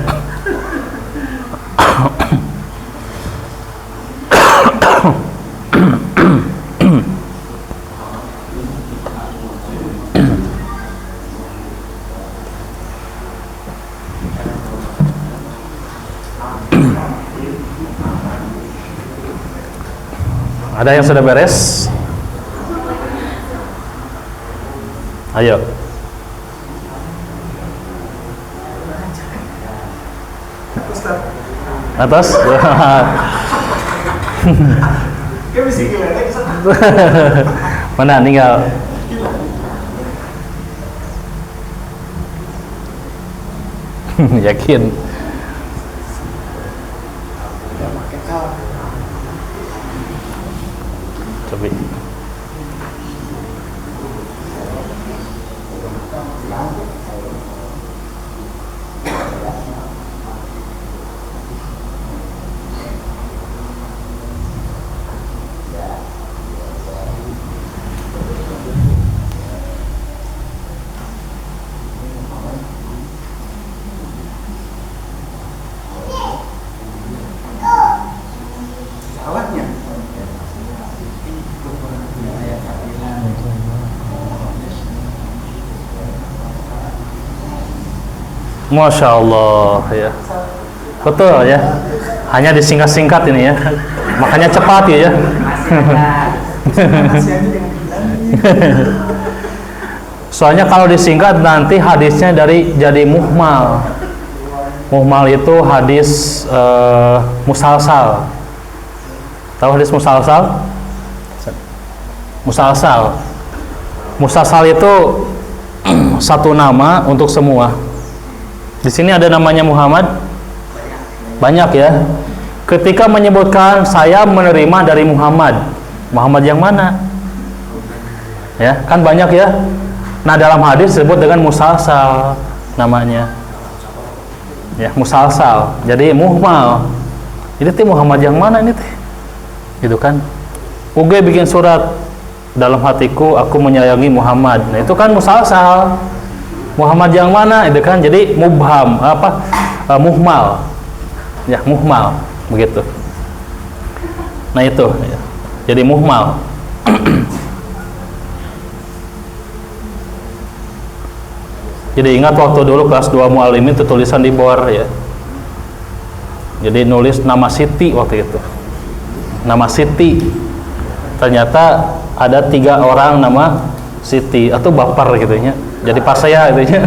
Ada yang sudah beres? Ayo. Atas. Mana tinggal? Yakin? Coba. Masya Allah ya, betul ya, hanya disingkat-singkat ini ya, makanya cepat ya. Soalnya kalau disingkat nanti hadisnya jadi muhmal. Muhmal itu hadis musalsal. Tahu hadis musalsal? Musalsal. Musalsal itu satu nama untuk semua. Di sini ada namanya Muhammad, banyak ya. Ketika menyebutkan saya menerima dari Muhammad, Muhammad yang mana? Ya, kan banyak ya. Nah, dalam hadis disebut dengan musalsal namanya. Ya, musalsal. Jadi muhmal. Ini teh Muhammad yang mana ini teh? Gitu kan? Uge bikin surat, dalam hatiku aku menyayangi Muhammad. Nah, itu kan musalsal. Muhammad yang mana itu kan, jadi mubham muhmal ya, muhmal begitu. Nah itu ya. Jadi muhmal. Jadi ingat waktu dulu kelas 2 muallim itu tulisan di bor ya, jadi nulis nama Siti waktu itu, nama Siti, ternyata ada 3 orang nama Siti atau baper gitu nya. Jadi pas saya gitu nya.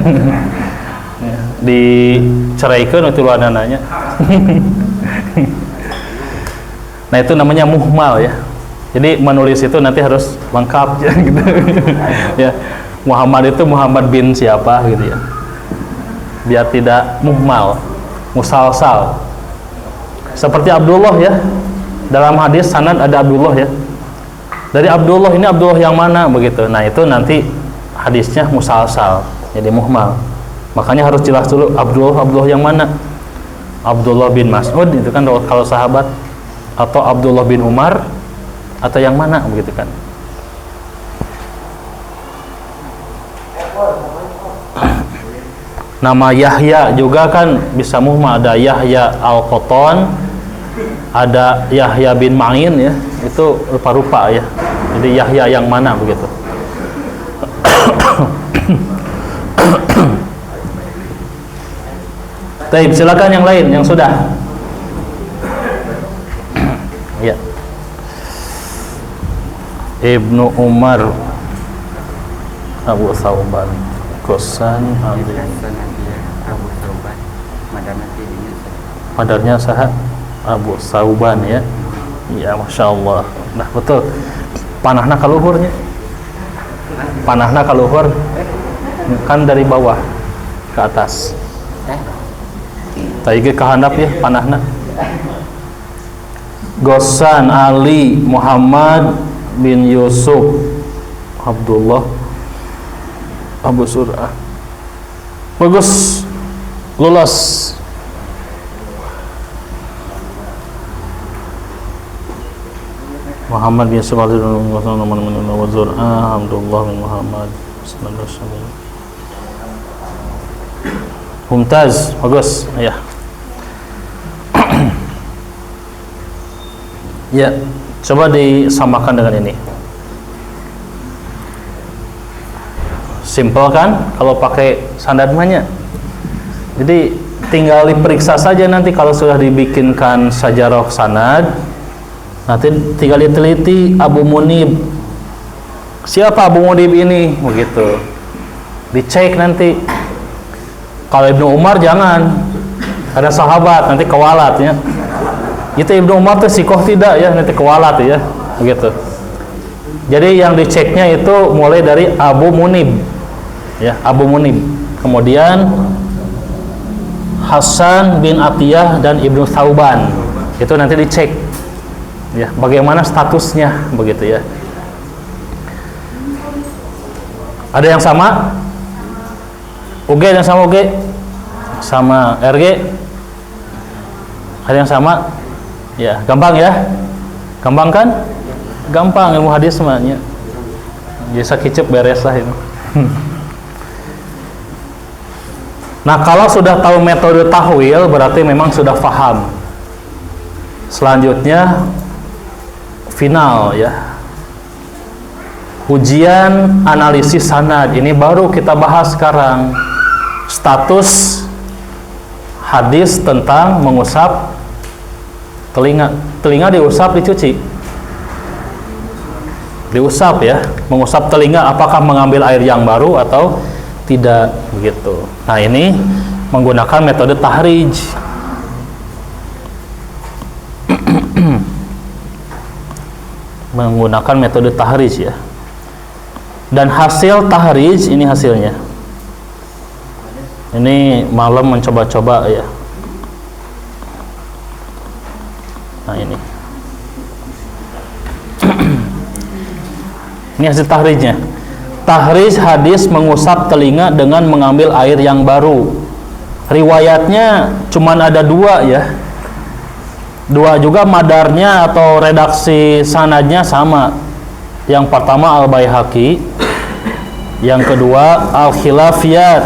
Diceraikan itu luanananya. Nah itu namanya muhmal ya. Jadi menulis itu nanti harus lengkap ya gitu. Ya. Muhammad itu Muhammad bin siapa gitu ya. Biar tidak muhmal, musalsal. Seperti Abdullah ya. Dalam hadis sanad ada Abdullah ya. Dari Abdullah ini Abdullah yang mana begitu. Nah, itu nanti hadisnya musalsal, jadi muhmal. Makanya harus jelas dulu Abdullah yang mana. Abdullah bin Mas'ud itu kan kalau sahabat, atau Abdullah bin Umar atau yang mana begitu kan. Nama Yahya juga kan bisa muhmal, ada Yahya Al-Qattan, ada Yahya bin Ma'in ya, itu rupa-rupa ya. Jadi Yahya yang mana begitu. Baik, silakan yang lain yang sudah. Ya. Ibnu Umar, Abu Thawban, Ghassan, Abu Thawban, madarnya sah Abu Thawban ya. Ya, Masya Allah. Nah betul. Panahna kaluhurnya. Panahna kaluhur kan dari bawah ke atas. Tadi ke handap ya panahna. Ghassan Ali Muhammad bin Yusuf Abdullah Abu Surah. Bagus. Lulus. Muhammad bin Yusuf Alhamdulillah bin Muhammad. Mumtaz, bagus. Ya. Ya, coba disamakan dengan ini. Simple kan kalau pakai sanadnya. Jadi tinggal diperiksa saja nanti kalau sudah dibikinkan sajarah sanad. Nanti tinggal diteliti Abu Munib. Siapa Abu Munib ini? Begitu. Dicek nanti. Kalau Ibnu Umar jangan. Ada sahabat nanti kewalat ya. Itu Ibnu Umar tuh sikoh tidak ya, nanti kewalat ya. Begitu. Jadi yang diceknya itu mulai dari Abu Munib. Ya, Abu Munib. Kemudian Hasan bin Atiyah dan Ibnu Thawban. Itu nanti dicek. Ya, bagaimana statusnya begitu ya. Ada yang sama? UG yang sama UG? Sama RG? Ada yang sama? Ya, gampang ya? Gampang kan? Gampang ilmu hadis semuanya. Biasa kicep beres lah ini. Nah, kalau sudah tahu metode tahwil berarti memang sudah paham. Selanjutnya final ya. Ujian analisis sanad ini baru kita bahas sekarang. Status hadis tentang mengusap telinga. Telinga diusap dicuci. Diusap ya, mengusap telinga apakah mengambil air yang baru atau tidak begitu. Nah, ini menggunakan metode tahrij. Menggunakan metode tahrij ya. Dan hasil tahrij ini hasilnya. Ini malam mencoba-coba ya. Nah, ini. Ini hasil tahrijnya. Tahrij hadis mengusap telinga dengan mengambil air yang baru. Riwayatnya cuman ada dua ya. Dua juga madarnya atau redaksi sanadnya sama. Yang pertama Al-Baihaqi, yang kedua Al-Khilafiyat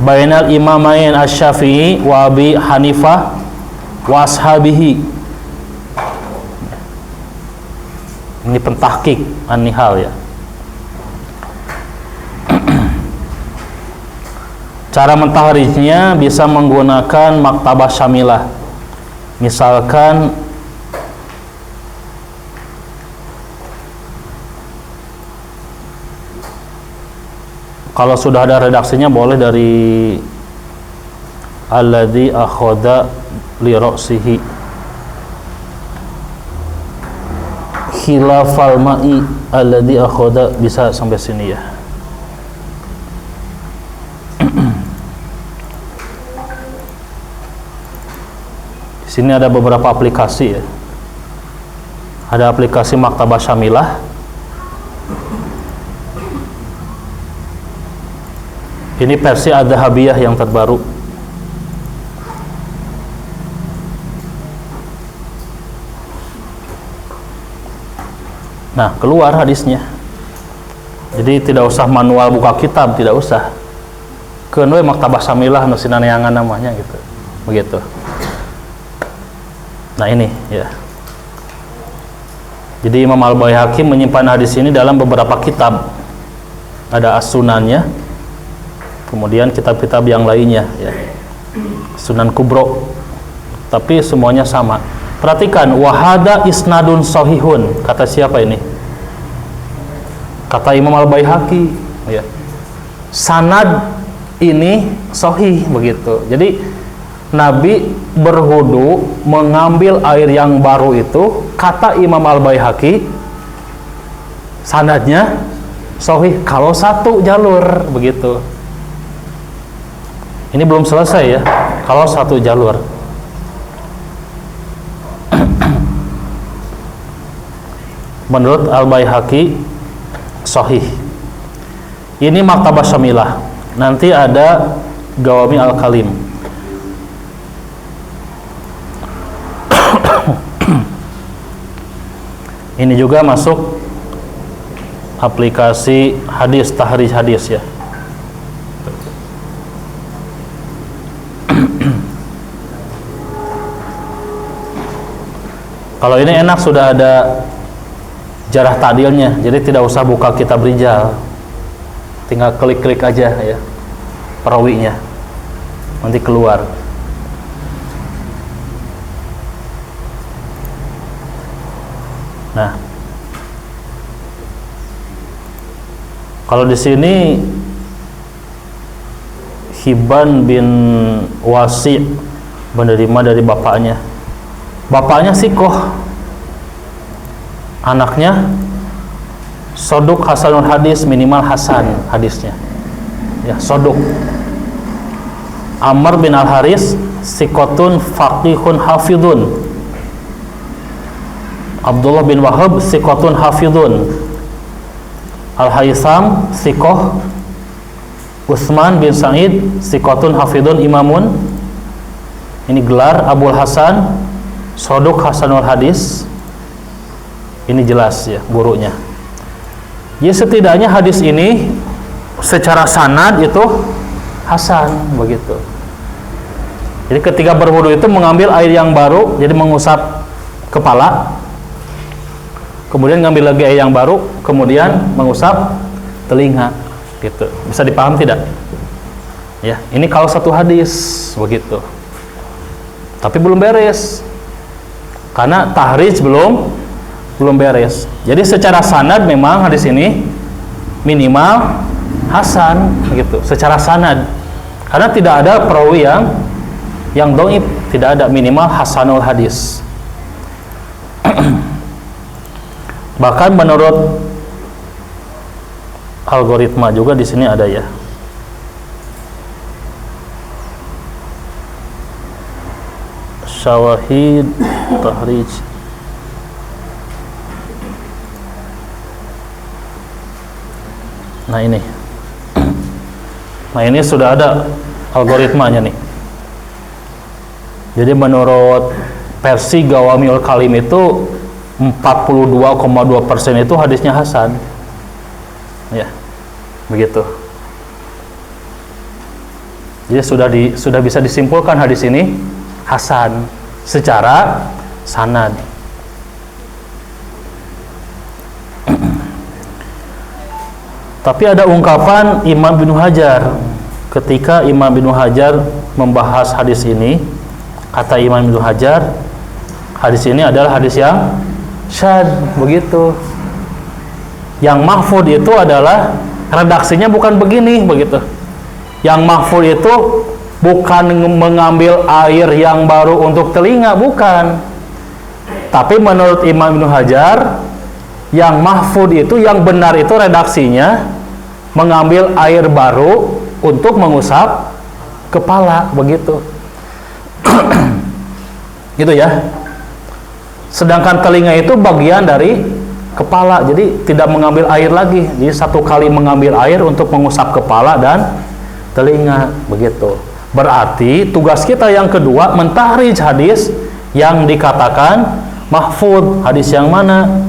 bainal imamain Asy-Syafi'i wa Abi Hanifah wa ashabihi. Ini pentahqiq An-Nihal ya. Cara mentahrijnya bisa menggunakan maktabah syamilah. Misalkan Kalau sudah ada redaksinya boleh dari alladzi akhadha li ra'sihi khilafal ma'i alladzi akhadha, bisa sampai sini ya. Di sini ada beberapa aplikasi ya. Ada aplikasi Maktabah Syamilah. Ini versi Adz-Dzahabiyah yang terbaru. Nah, keluar hadisnya. Jadi tidak usah manual buka kitab, tidak usah. Keun we Maktabah Syamilah nu sinaneangan namanya gitu. Begitu. Nah, ini ya. Jadi Imam Al-Baihaqi menyimpan hadis ini dalam beberapa kitab. Ada As-Sunannya, kemudian kitab-kitab yang lainnya ya. Sunan Kubro. Tapi semuanya sama. Perhatikan, wahada isnadun sahihun. Kata siapa ini? Kata Imam Al-Baihaqi ya. Sanad ini sahih begitu. Jadi Nabi berwudu mengambil air yang baru itu, kata Imam Al-Baihaqi, sanadnya sahih kalau satu jalur begitu. Ini belum selesai ya, kalau satu jalur. Menurut Al-Baihaqi sahih. Ini Maktabah Syamilah. Nanti ada Gawami Al-Kalim. Ini juga masuk aplikasi hadis, tahrij hadis ya. Kalau ini enak, sudah ada jarah ta'dilnya, jadi tidak usah buka kitab rijal, tinggal klik-klik aja ya perawinya, nanti keluar. Nah, kalau di sini Hibban bin Wasi' menerima dari bapaknya. Bapaknya sikoh, anaknya soduk hasanul hadis, minimal hasan hadisnya ya, soduk. Amr bin Al-Haris sikotun faqihun hafidun. Abdullah bin Wahab sikotun hafidun. Al-Haytham sikoh. Utsman bin Sa'id sikotun hafidun imamun. Ini gelar. Abul Hasan soduk hasanul hadis. Ini jelas ya gurunya. Ya, setidaknya hadis ini secara sanad itu hasan begitu. Jadi ketika berwudu itu mengambil air yang baru, jadi mengusap kepala, kemudian ngambil lagi air yang baru, kemudian mengusap telinga gitu. Bisa dipaham tidak? Ya, ini kalau satu hadis begitu. Tapi belum beres. Karena tahrij belum beres. Jadi secara sanad memang hadis ini minimal hasan gitu, secara sanad. Karena tidak ada perawi yang dhaif, tidak ada, minimal hasanul hadis. Bahkan menurut algoritma juga di sini ada ya. Syawahid tahrij. Nah ini. Nah ini sudah ada algoritmanya nih. Jadi menurut versi Gawamiul Kalim itu 42,2% itu hadisnya hasan. Ya. Begitu. Jadi sudah bisa disimpulkan hadis ini hasan secara sanad. Tapi ada ungkapan Imam bin Hajar ketika Imam bin Hajar membahas hadis ini, kata Imam bin Hajar, hadis ini adalah hadis yang syadz begitu. Yang mahfud itu adalah redaksinya bukan begini begitu. Yang mahfud itu bukan mengambil air yang baru untuk telinga, bukan. Tapi menurut Imam Ibnu Hajar, yang mahfud itu, yang benar itu redaksinya mengambil air baru untuk mengusap kepala, begitu. Gitu ya. Sedangkan telinga itu bagian dari kepala, jadi tidak mengambil air lagi. Jadi satu kali mengambil air untuk mengusap kepala dan telinga, begitu. Berarti tugas kita yang kedua mentahrij hadis yang dikatakan mahfud. Hadis yang mana?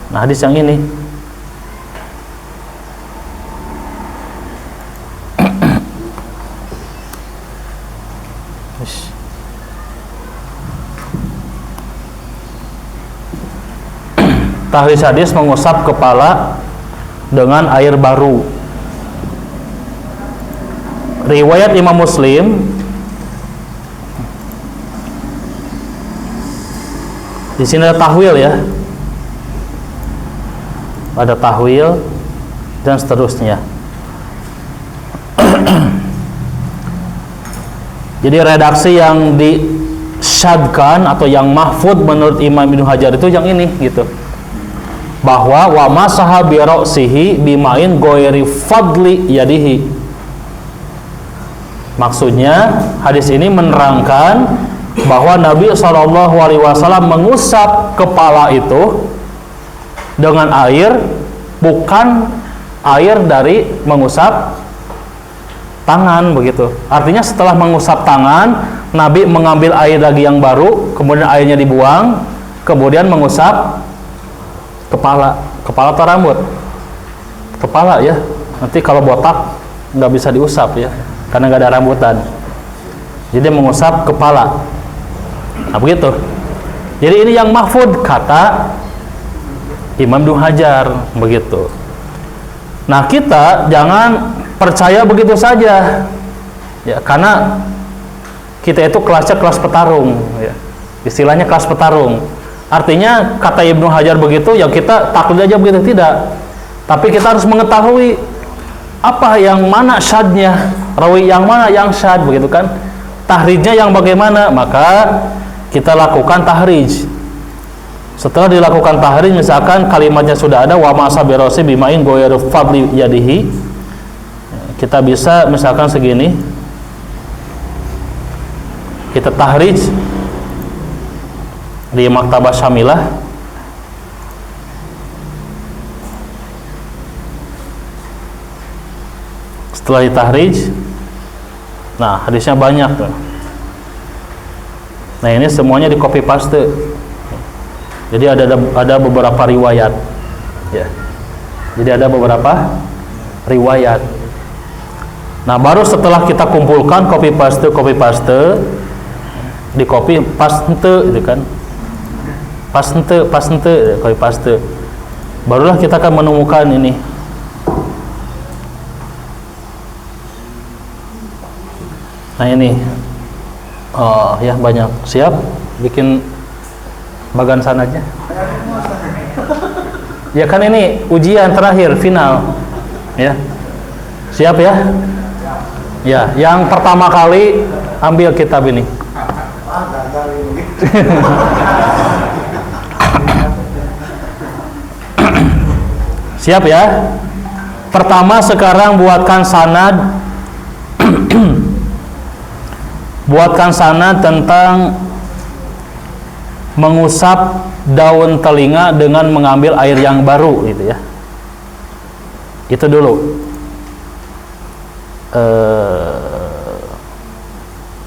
Nah, hadis yang ini. Tahrij hadis mengusap kepala dengan air baru. Riwayat Imam Muslim di sini ada tahwil ya, ada tahwil dan seterusnya. Jadi redaksi yang disyadkan atau yang mahfud menurut Imam Ibnu Hajar itu yang ini gitu, bahwa wa masaha bi ra'sihi bimain ghairi fadli yadihi. Maksudnya hadis ini menerangkan bahwa Nabi SAW mengusap kepala itu dengan air, bukan air dari mengusap tangan, begitu. Artinya setelah mengusap tangan, Nabi mengambil air lagi yang baru, kemudian airnya dibuang, kemudian mengusap kepala atau rambut. Kepala ya, nanti kalau botak nggak bisa diusap ya, karena nggak ada rambutan. Jadi mengusap kepala. Nah begitu. Jadi ini yang mahfud kata Imam Ibnu Hajar, begitu. Nah kita jangan percaya begitu saja ya, karena kita itu kelasnya kelas petarung ya. Istilahnya kelas petarung. Artinya kata Ibnu Hajar begitu ya kita taklid aja begitu, tidak. Tapi kita harus mengetahui apa yang mana syadnya, rawi yang mana yang syad, begitu kan. Tahrijnya yang bagaimana, maka kita lakukan tahrij. Setelah dilakukan tahrij, misalkan kalimatnya sudah ada wa masa birosi bimain ghairu fadli yadihi, kita bisa misalkan segini, kita tahrij di Maktabah Syamilah. Setelah ditahrij, nah hadisnya banyak tuh. Nah ini semuanya di copy paste. Jadi ada beberapa riwayat ya. Jadi ada beberapa riwayat. Nah baru setelah kita kumpulkan copy paste di copy paste itu kan, paste copy paste, barulah kita akan menemukan ini. Nah ini ya banyak. Siap bikin bagan sana aja ya, kan ini ujian terakhir final ya. Siap ya? Ya, yang pertama kali ambil kitab ini. Siap ya? Pertama sekarang buatkan sanad buatkan sanad tentang mengusap daun telinga dengan mengambil air yang baru gitu ya. Itu dulu.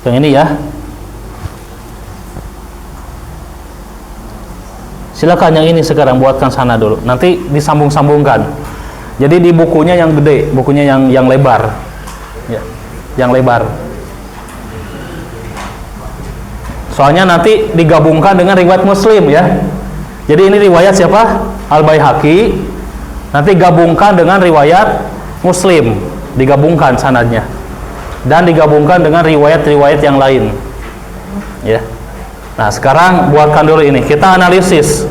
Yang ini ya. Silakan yang ini sekarang buatkan sana dulu. Nanti disambung-sambungkan. Jadi di bukunya yang gede, bukunya yang lebar. Ya, yang lebar. Soalnya nanti digabungkan dengan riwayat Muslim ya. Jadi ini riwayat siapa? Al-Baihaqi. Nanti gabungkan dengan riwayat Muslim, digabungkan sanadnya. Dan digabungkan dengan riwayat-riwayat yang lain. Ya. Nah, sekarang buatkan dulu ini. Kita analisis.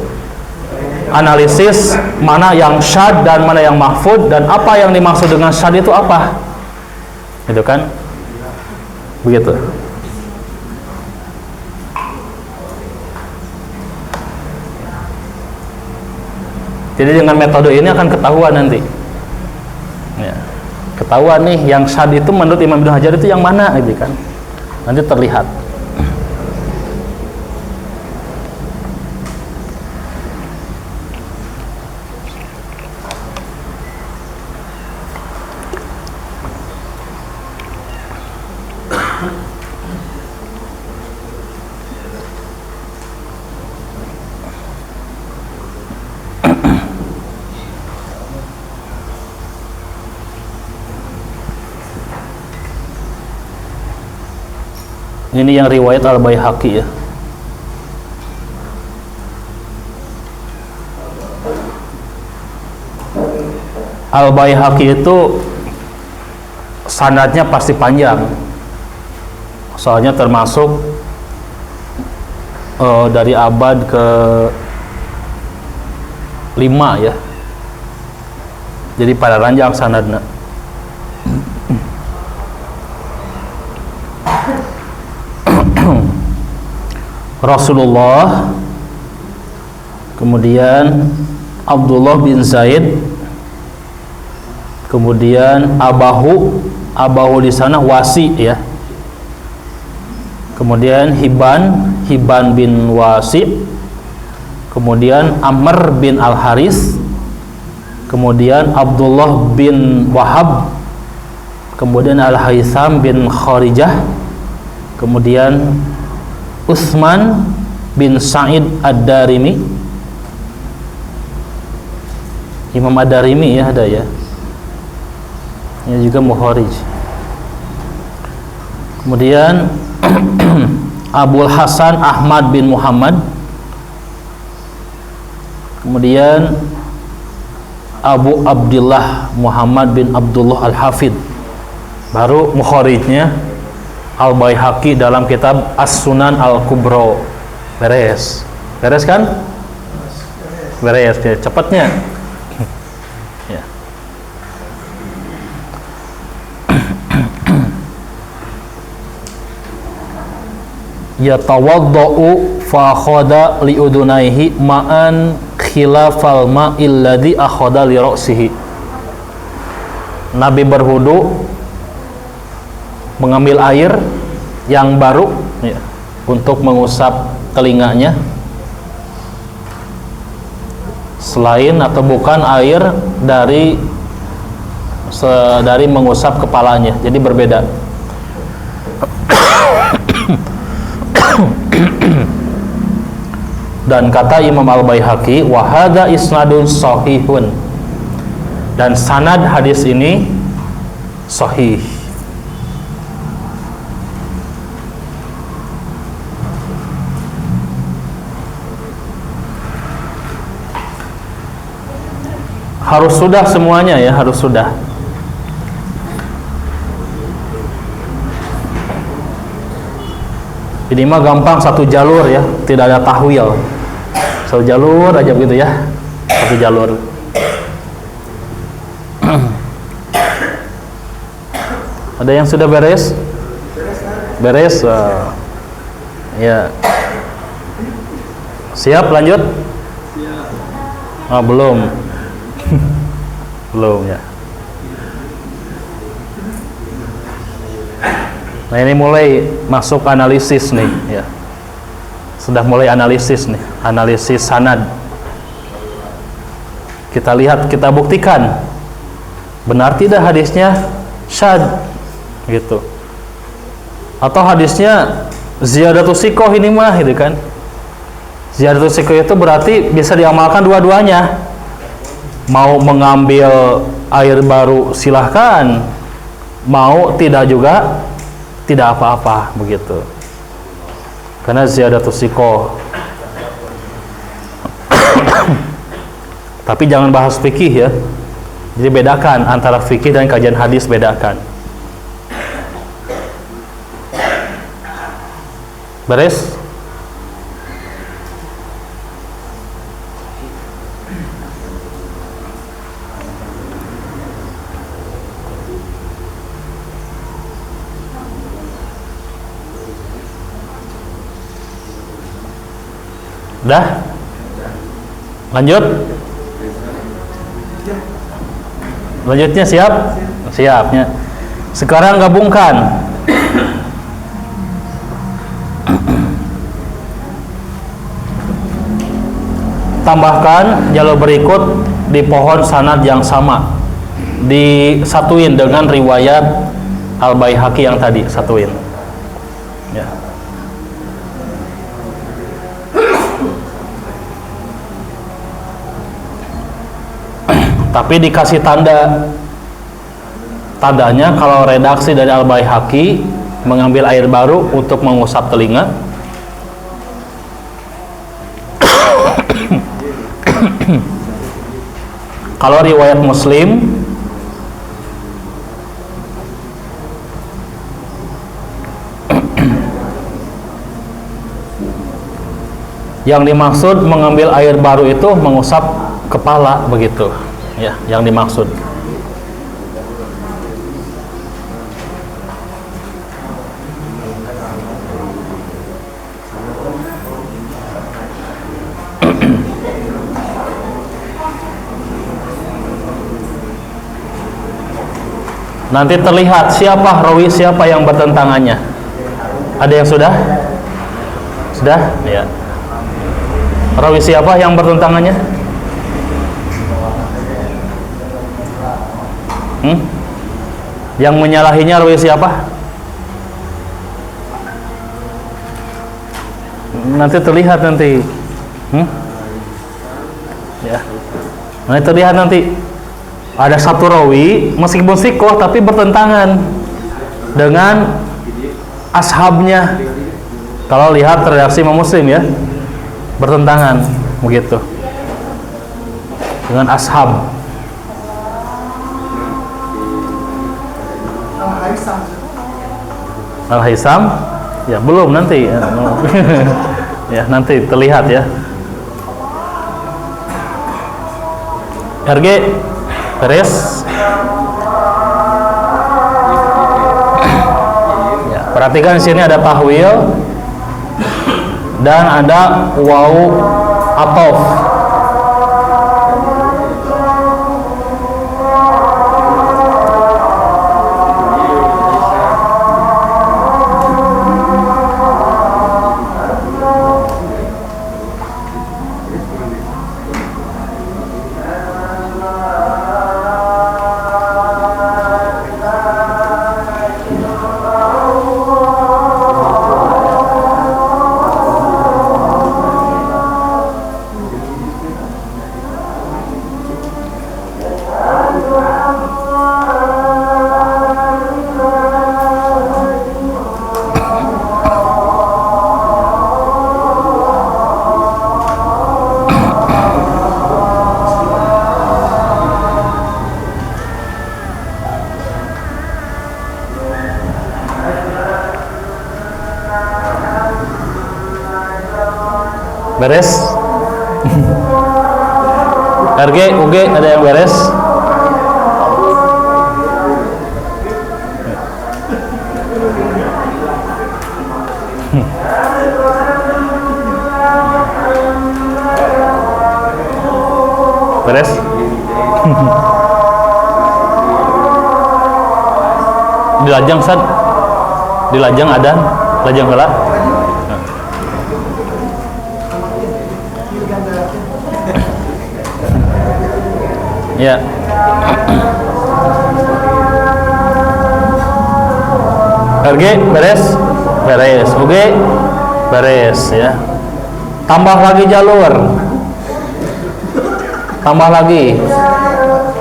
analisis mana yang syad dan mana yang mahfud, dan apa yang dimaksud dengan syad itu apa, gitu kan? Begitu. Jadi dengan metode ini akan ketahuan nanti, ya, ketahuan nih yang syad itu menurut Imam Ibnu Hajar itu yang mana, gitu kan? Nanti terlihat. Ini yang riwayat Al-Baihaqi ya. Al-Baihaqi itu sanadnya pasti panjang, soalnya termasuk dari abad ke-5 ya. Jadi pada ranjang sanadnya. Rasulullah, kemudian Abdullah bin Zaid, kemudian Abahu di sana Wasi ya, kemudian Hibban bin Wasi, kemudian Amr bin Al Haris, kemudian Abdullah bin Wahab, kemudian Al Haytham bin Kharijah, kemudian Utsman bin Sa'id Ad-Darimi, Imam Ad-Darimi ya ada ya. Ini juga Mukharij. Kemudian Abul Hasan Ahmad bin Muhammad, kemudian Abu Abdullah Muhammad bin Abdullah Al-Hafid. Baru Mukharijnya Al-Baihaqi dalam kitab As-Sunan Al-Kubra. Beres kan? Beres ya, cepatnya ya. Yatawaddau fa khada li udunaihi ma'an khilafal ma'il ladzi akhadha li ra'sihi. Nabi berwudu mengambil air yang baru ya, untuk mengusap telinganya, selain atau bukan air dari mengusap kepalanya, jadi berbeda. Dan kata Imam Al-Baihaqi, wa hadza isnadun sahihun, dan sanad hadis ini sahih. Harus sudah semuanya ya, harus sudah. Ini mah gampang, satu jalur ya, tidak ada tahwil. Satu jalur aja begitu ya, satu jalur. Ada yang sudah beres? Beres? Ya. Siap lanjut? Belum. Belum ya. Nah ini mulai masuk analisis nih ya. Sudah mulai analisis nih, analisis sanad. Kita lihat, kita buktikan benar tidak hadisnya syad gitu, atau hadisnya ziyadatus siqah ini mah gitu kan. Ziyadatus siqah itu berarti bisa diamalkan dua-duanya. Mau mengambil air baru silahkan, mau tidak juga tidak apa-apa begitu, karena ziyadatus siqah. Tapi jangan bahas fikih ya, jadi bedakan antara fikih dan kajian hadis, bedakan. Beres? Dah? Lanjut? Lanjutnya siap? Siapnya. Sekarang gabungkan. Tambahkan jalur berikut di pohon sanad yang sama. Disatuin dengan riwayat Al-Baihaqi yang tadi, satuin. Ya. Tapi dikasih tandanya kalau redaksi dari Al-Baihaqi mengambil air baru untuk mengusap telinga. Kalau riwayat Muslim yang dimaksud mengambil air baru itu mengusap kepala, begitu ya yang dimaksud. Nanti terlihat siapa rawi, siapa yang bertentangannya. Ada yang sudah? Sudah? Ya. Rawi siapa yang bertentangannya? Yang menyalahinya rawi siapa? Nanti terlihat nanti. Ya. Nanti terlihat nanti. Ada satu rawi meskipun sikoh tapi bertentangan dengan ashabnya. Kalau lihat redaksi Imam Muslim ya, bertentangan begitu dengan ashab. Al-Haisam ya belum, nanti ya nanti terlihat ya. RG beres ya, perhatikan di sini ada tahwil dan ada waw atof. Beres? RG, UG ada yang beres? Beres? Dilajang Sad? Dilajang ada? Lajang heula? Ya. RG beres? Beres. UG beres ya. Tambah lagi jalur. Tambah lagi.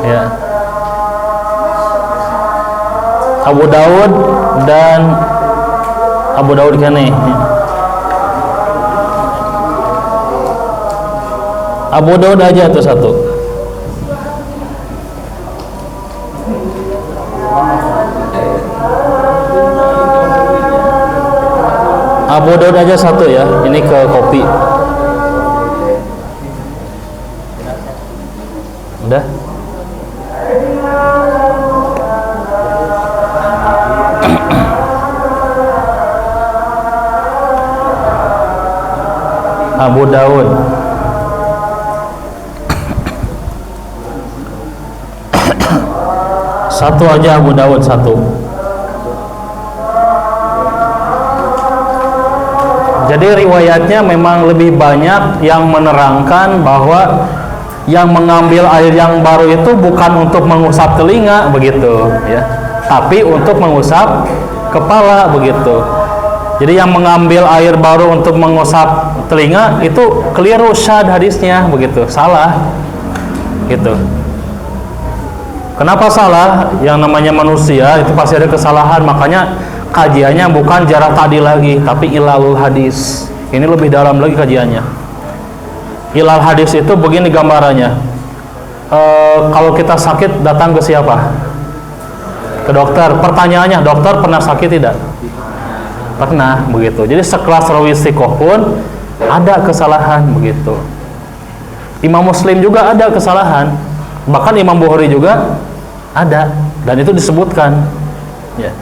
Ya. Abu Daud dan Abu Daud kene. Abu Daud aja tuh satu. Abu Daud aja satu ya. Ini ke kopi. Udah? Abu Daud. Satu aja Abu Daud satu. Jadi riwayatnya memang lebih banyak yang menerangkan bahwa yang mengambil air yang baru itu bukan untuk mengusap telinga begitu ya, tapi untuk mengusap kepala begitu. Jadi yang mengambil air baru untuk mengusap telinga itu keliru, syad hadisnya begitu, salah gitu. Kenapa salah? Yang namanya manusia itu pasti ada kesalahan, makanya kajiannya bukan jarah ta'dil lagi, tapi ilalul hadis. Ini lebih dalam lagi kajiannya. Ilal hadis itu begini gambarannya. Kalau kita sakit datang ke siapa? Ke dokter. Pertanyaannya, dokter pernah sakit tidak? Pernah begitu. Jadi sekelas rawi thiqah pun ada kesalahan begitu. Imam Muslim juga ada kesalahan. Bahkan Imam Bukhari juga ada, dan itu disebutkan ya.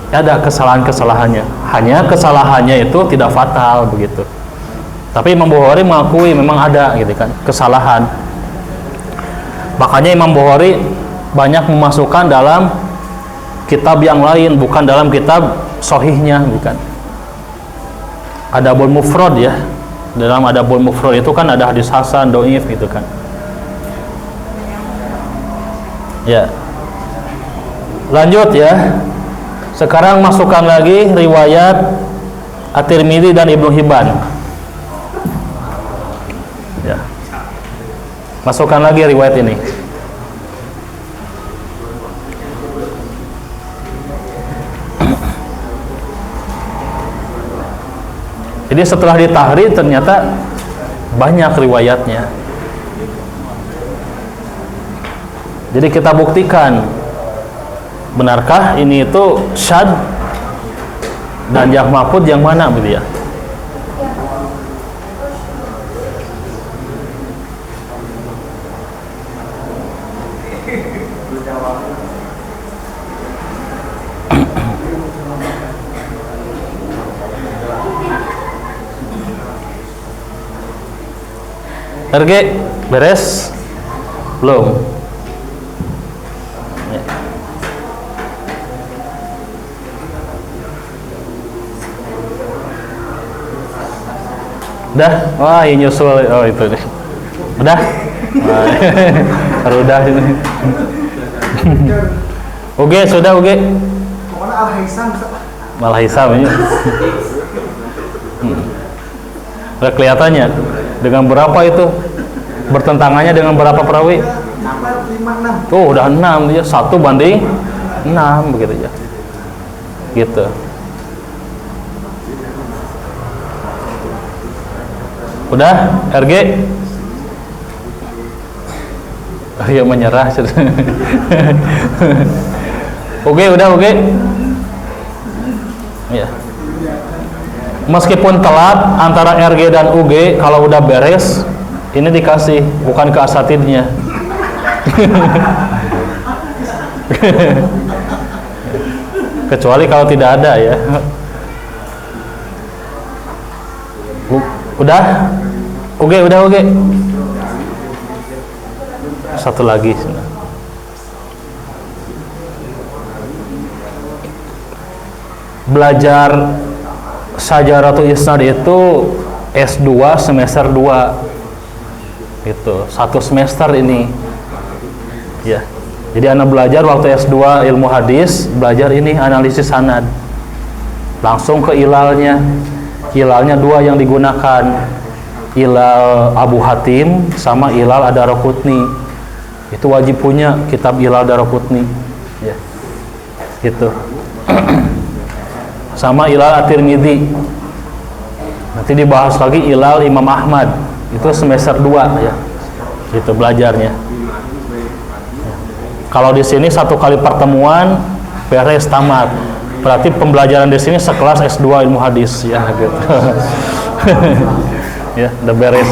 Ada kesalahan-kesalahannya. Hanya kesalahannya itu tidak fatal begitu. Tapi Imam Bukhari mengakui memang ada gitu kan kesalahan. Makanya Imam Bukhari banyak memasukkan dalam kitab yang lain, bukan dalam kitab sahihnya, bukan. Adabul Mufrad ya. Dalam Adabul Mufrad itu kan ada hadis hasan, dhaif gitu kan. Ya. Lanjut ya. Sekarang masukkan lagi riwayat At-Tirmidzi dan Ibnu Hibban. Ya. Masukkan lagi riwayat ini. Jadi setelah ditahrir ternyata banyak riwayatnya. Jadi kita buktikan, benarkah ini itu syad dan yang mahfud yang mana gitu ya? RG beres? Belum? Ya. Udah? Wah, ini nyusul. Oh, itu deh. Udah? Udah ini. Oke, sudah oke. Pokoknya Al-Haisam Al-Haisam ini. Udah kelihatannya dengan berapa itu? Bertentangannya dengan berapa perawi? 5, 6. Tuh udah 6 dia, 1 banding 6 begitu ya. Gitu. Udah, RG? Oh ya, menyerah. Oke, udah oke. Ya. Meskipun telat antara RG dan UG, kalau udah beres ini dikasih, bukan ke asatidnya. Kecuali kalau tidak ada ya. Udah? Oke, udah oke. Satu lagi. Belajar Syajaratul Isnad itu S2 semester 2 gitu, 1 semester ini ya. Jadi anak belajar waktu S2 ilmu hadis, belajar ini analisis sanad, langsung ke ilalnya. Ilalnya 2 yang digunakan, ilal Abu Hatim sama ilal Ad-Daraqutni. Itu wajib punya kitab ilal Daraqutni ya, gitu. Sama ilal At-Tirmidzi. Nanti dibahas lagi ilal Imam Ahmad, itu semester 2 ya, gitu belajarnya. Kalau di sini 1 kali pertemuan beres tamat, berarti pembelajaran di sini sekelas S2 ilmu hadis ya, gitu. Ya, udah beres.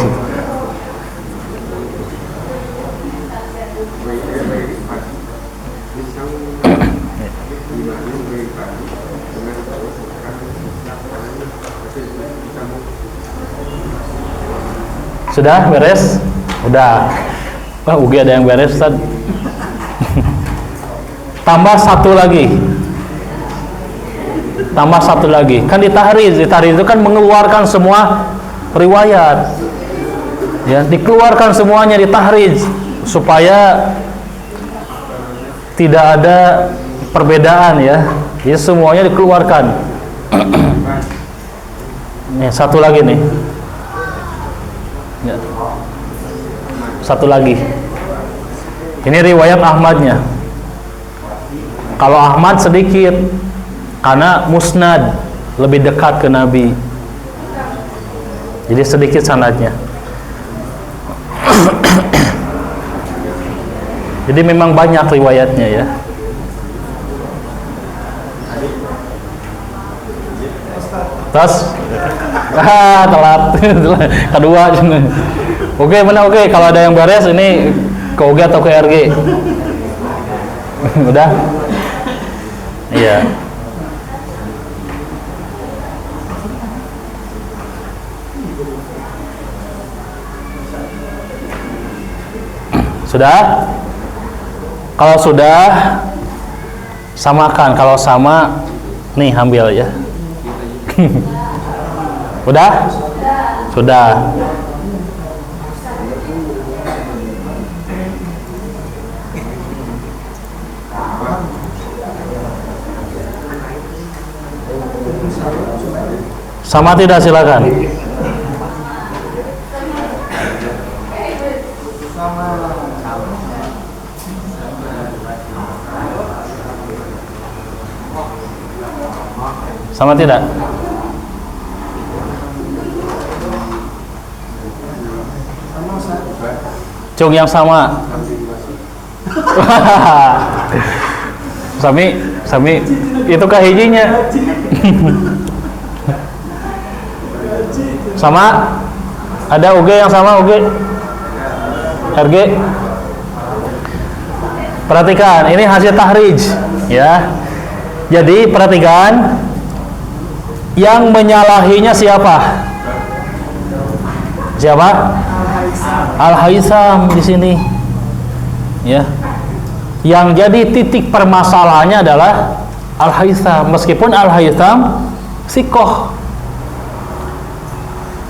Sudah beres? Udah. Wah, UG ada yang beres, Ustaz. Tambah satu lagi. Tambah satu lagi. Kan ditahriz itu kan mengeluarkan semua riwayat. Ya, dikeluarkan semuanya, ditahriz supaya tidak ada perbedaan ya. Jadi semuanya dikeluarkan. Nih, satu lagi nih. Ya. Satu lagi. Ini riwayat Ahmadnya. Kalau Ahmad sedikit karena musnad, lebih dekat ke Nabi. Jadi sedikit sanadnya. Jadi memang banyak riwayatnya ya. Terus telat. Kedua. Oke, mana oke. Kalau ada yang beres ini ke UG atau ke RG? Udah? Iya. Sudah? Kalau sudah, samakan. Kalau sama, nih ambil ya. Udah? Sudah. Sama tidak, silakan. Sama tidak? Cung yang sama. Sami itu kahijinya. Sama? Ada UG yang sama, UG? RG? Perhatikan, ini hasil tahrij ya. Jadi perhatikan, yang menyalahinya siapa? Siapa? Al-Haytham di sini. Ya. Yang jadi titik permasalahannya adalah Al-Haytham, meskipun Al-Haytham sikoh.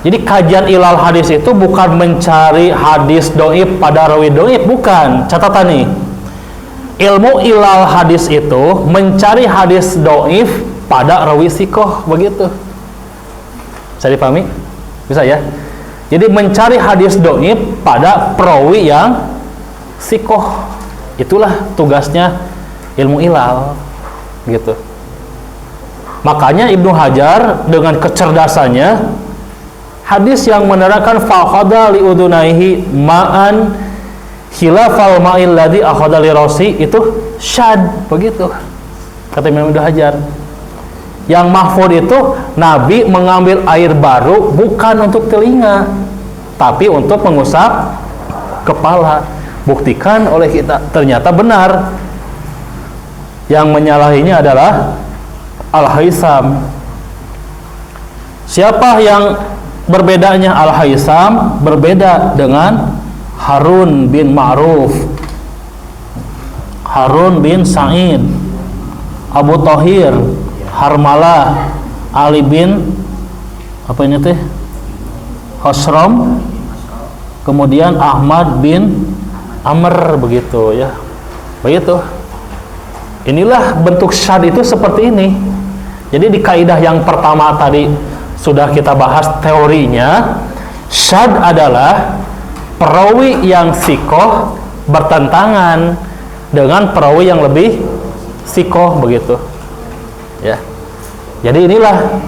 Jadi kajian ilal hadis itu bukan mencari hadis doib pada rawi doib, bukan. Catatan nih, ilmu ilal hadis itu mencari hadis doib pada rawi sikoh, begitu. Bisa dipahami? Bisa ya? Jadi mencari hadis doib pada perawi yang sikoh, itulah tugasnya ilmu ilal, gitu. Makanya Ibnu Hajar dengan kecerdasannya, hadis yang menerangkan faqada li udunaihi ma'an khilafal ma'il ladzi akhadha li rasi, itu syad, begitu kata Imam Ibnu Hajar. Yang mahfud itu Nabi mengambil air baru bukan untuk telinga, tapi untuk mengusap kepala. Buktikan oleh kita, ternyata benar. Yang menyalahinya adalah Al-Haytham. Siapa yang berbedanya? Al-Haytham berbeda dengan Harun bin Ma'ruf, Harun bin Sa'id, Abu Thahir, Harmalah, Ali bin apa ini teh? Khosrom, kemudian Ahmad bin Amr, begitu ya. Begitu. Inilah bentuk syad itu seperti ini. Jadi di kaidah yang pertama tadi sudah kita bahas teorinya. Syad adalah perawi yang sikoh bertentangan dengan perawi yang lebih sikoh, begitu ya. Jadi inilah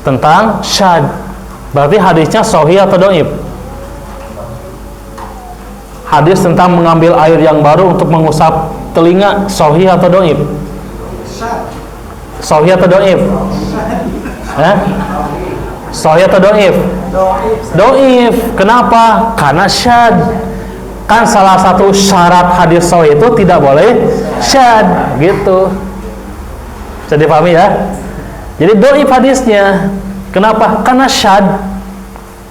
tentang syad. Berarti hadisnya sahih atau dhaif? Hadis tentang mengambil air yang baru untuk mengusap telinga sahih atau dhaif? Sahih atau dhaif? Sahih atau dhaif? Dhaif. Kenapa? Karena syad. Kan salah satu syarat hadis sahih itu tidak boleh syad, gitu. Bisa dipahami ya? Jadi dhaif hadisnya. Kenapa? Karena syad.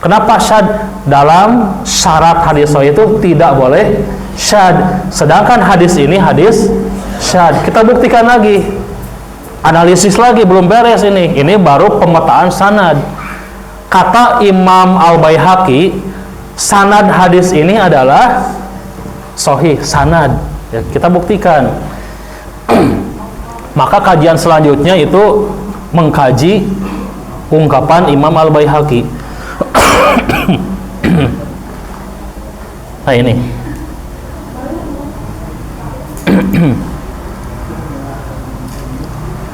Kenapa syad? Dalam syarat hadis sahih itu tidak boleh syad. Sedangkan hadis ini hadis syad. Kita buktikan lagi. Analisis lagi, belum beres ini. Ini baru pemetaan sanad. Kata Imam Al-Baihaqi, sanad hadis ini adalah sahih, sanad. Ya, kita buktikan. Maka kajian selanjutnya itu mengkaji ungkapan Imam Al-Baihaqi. Nah ini.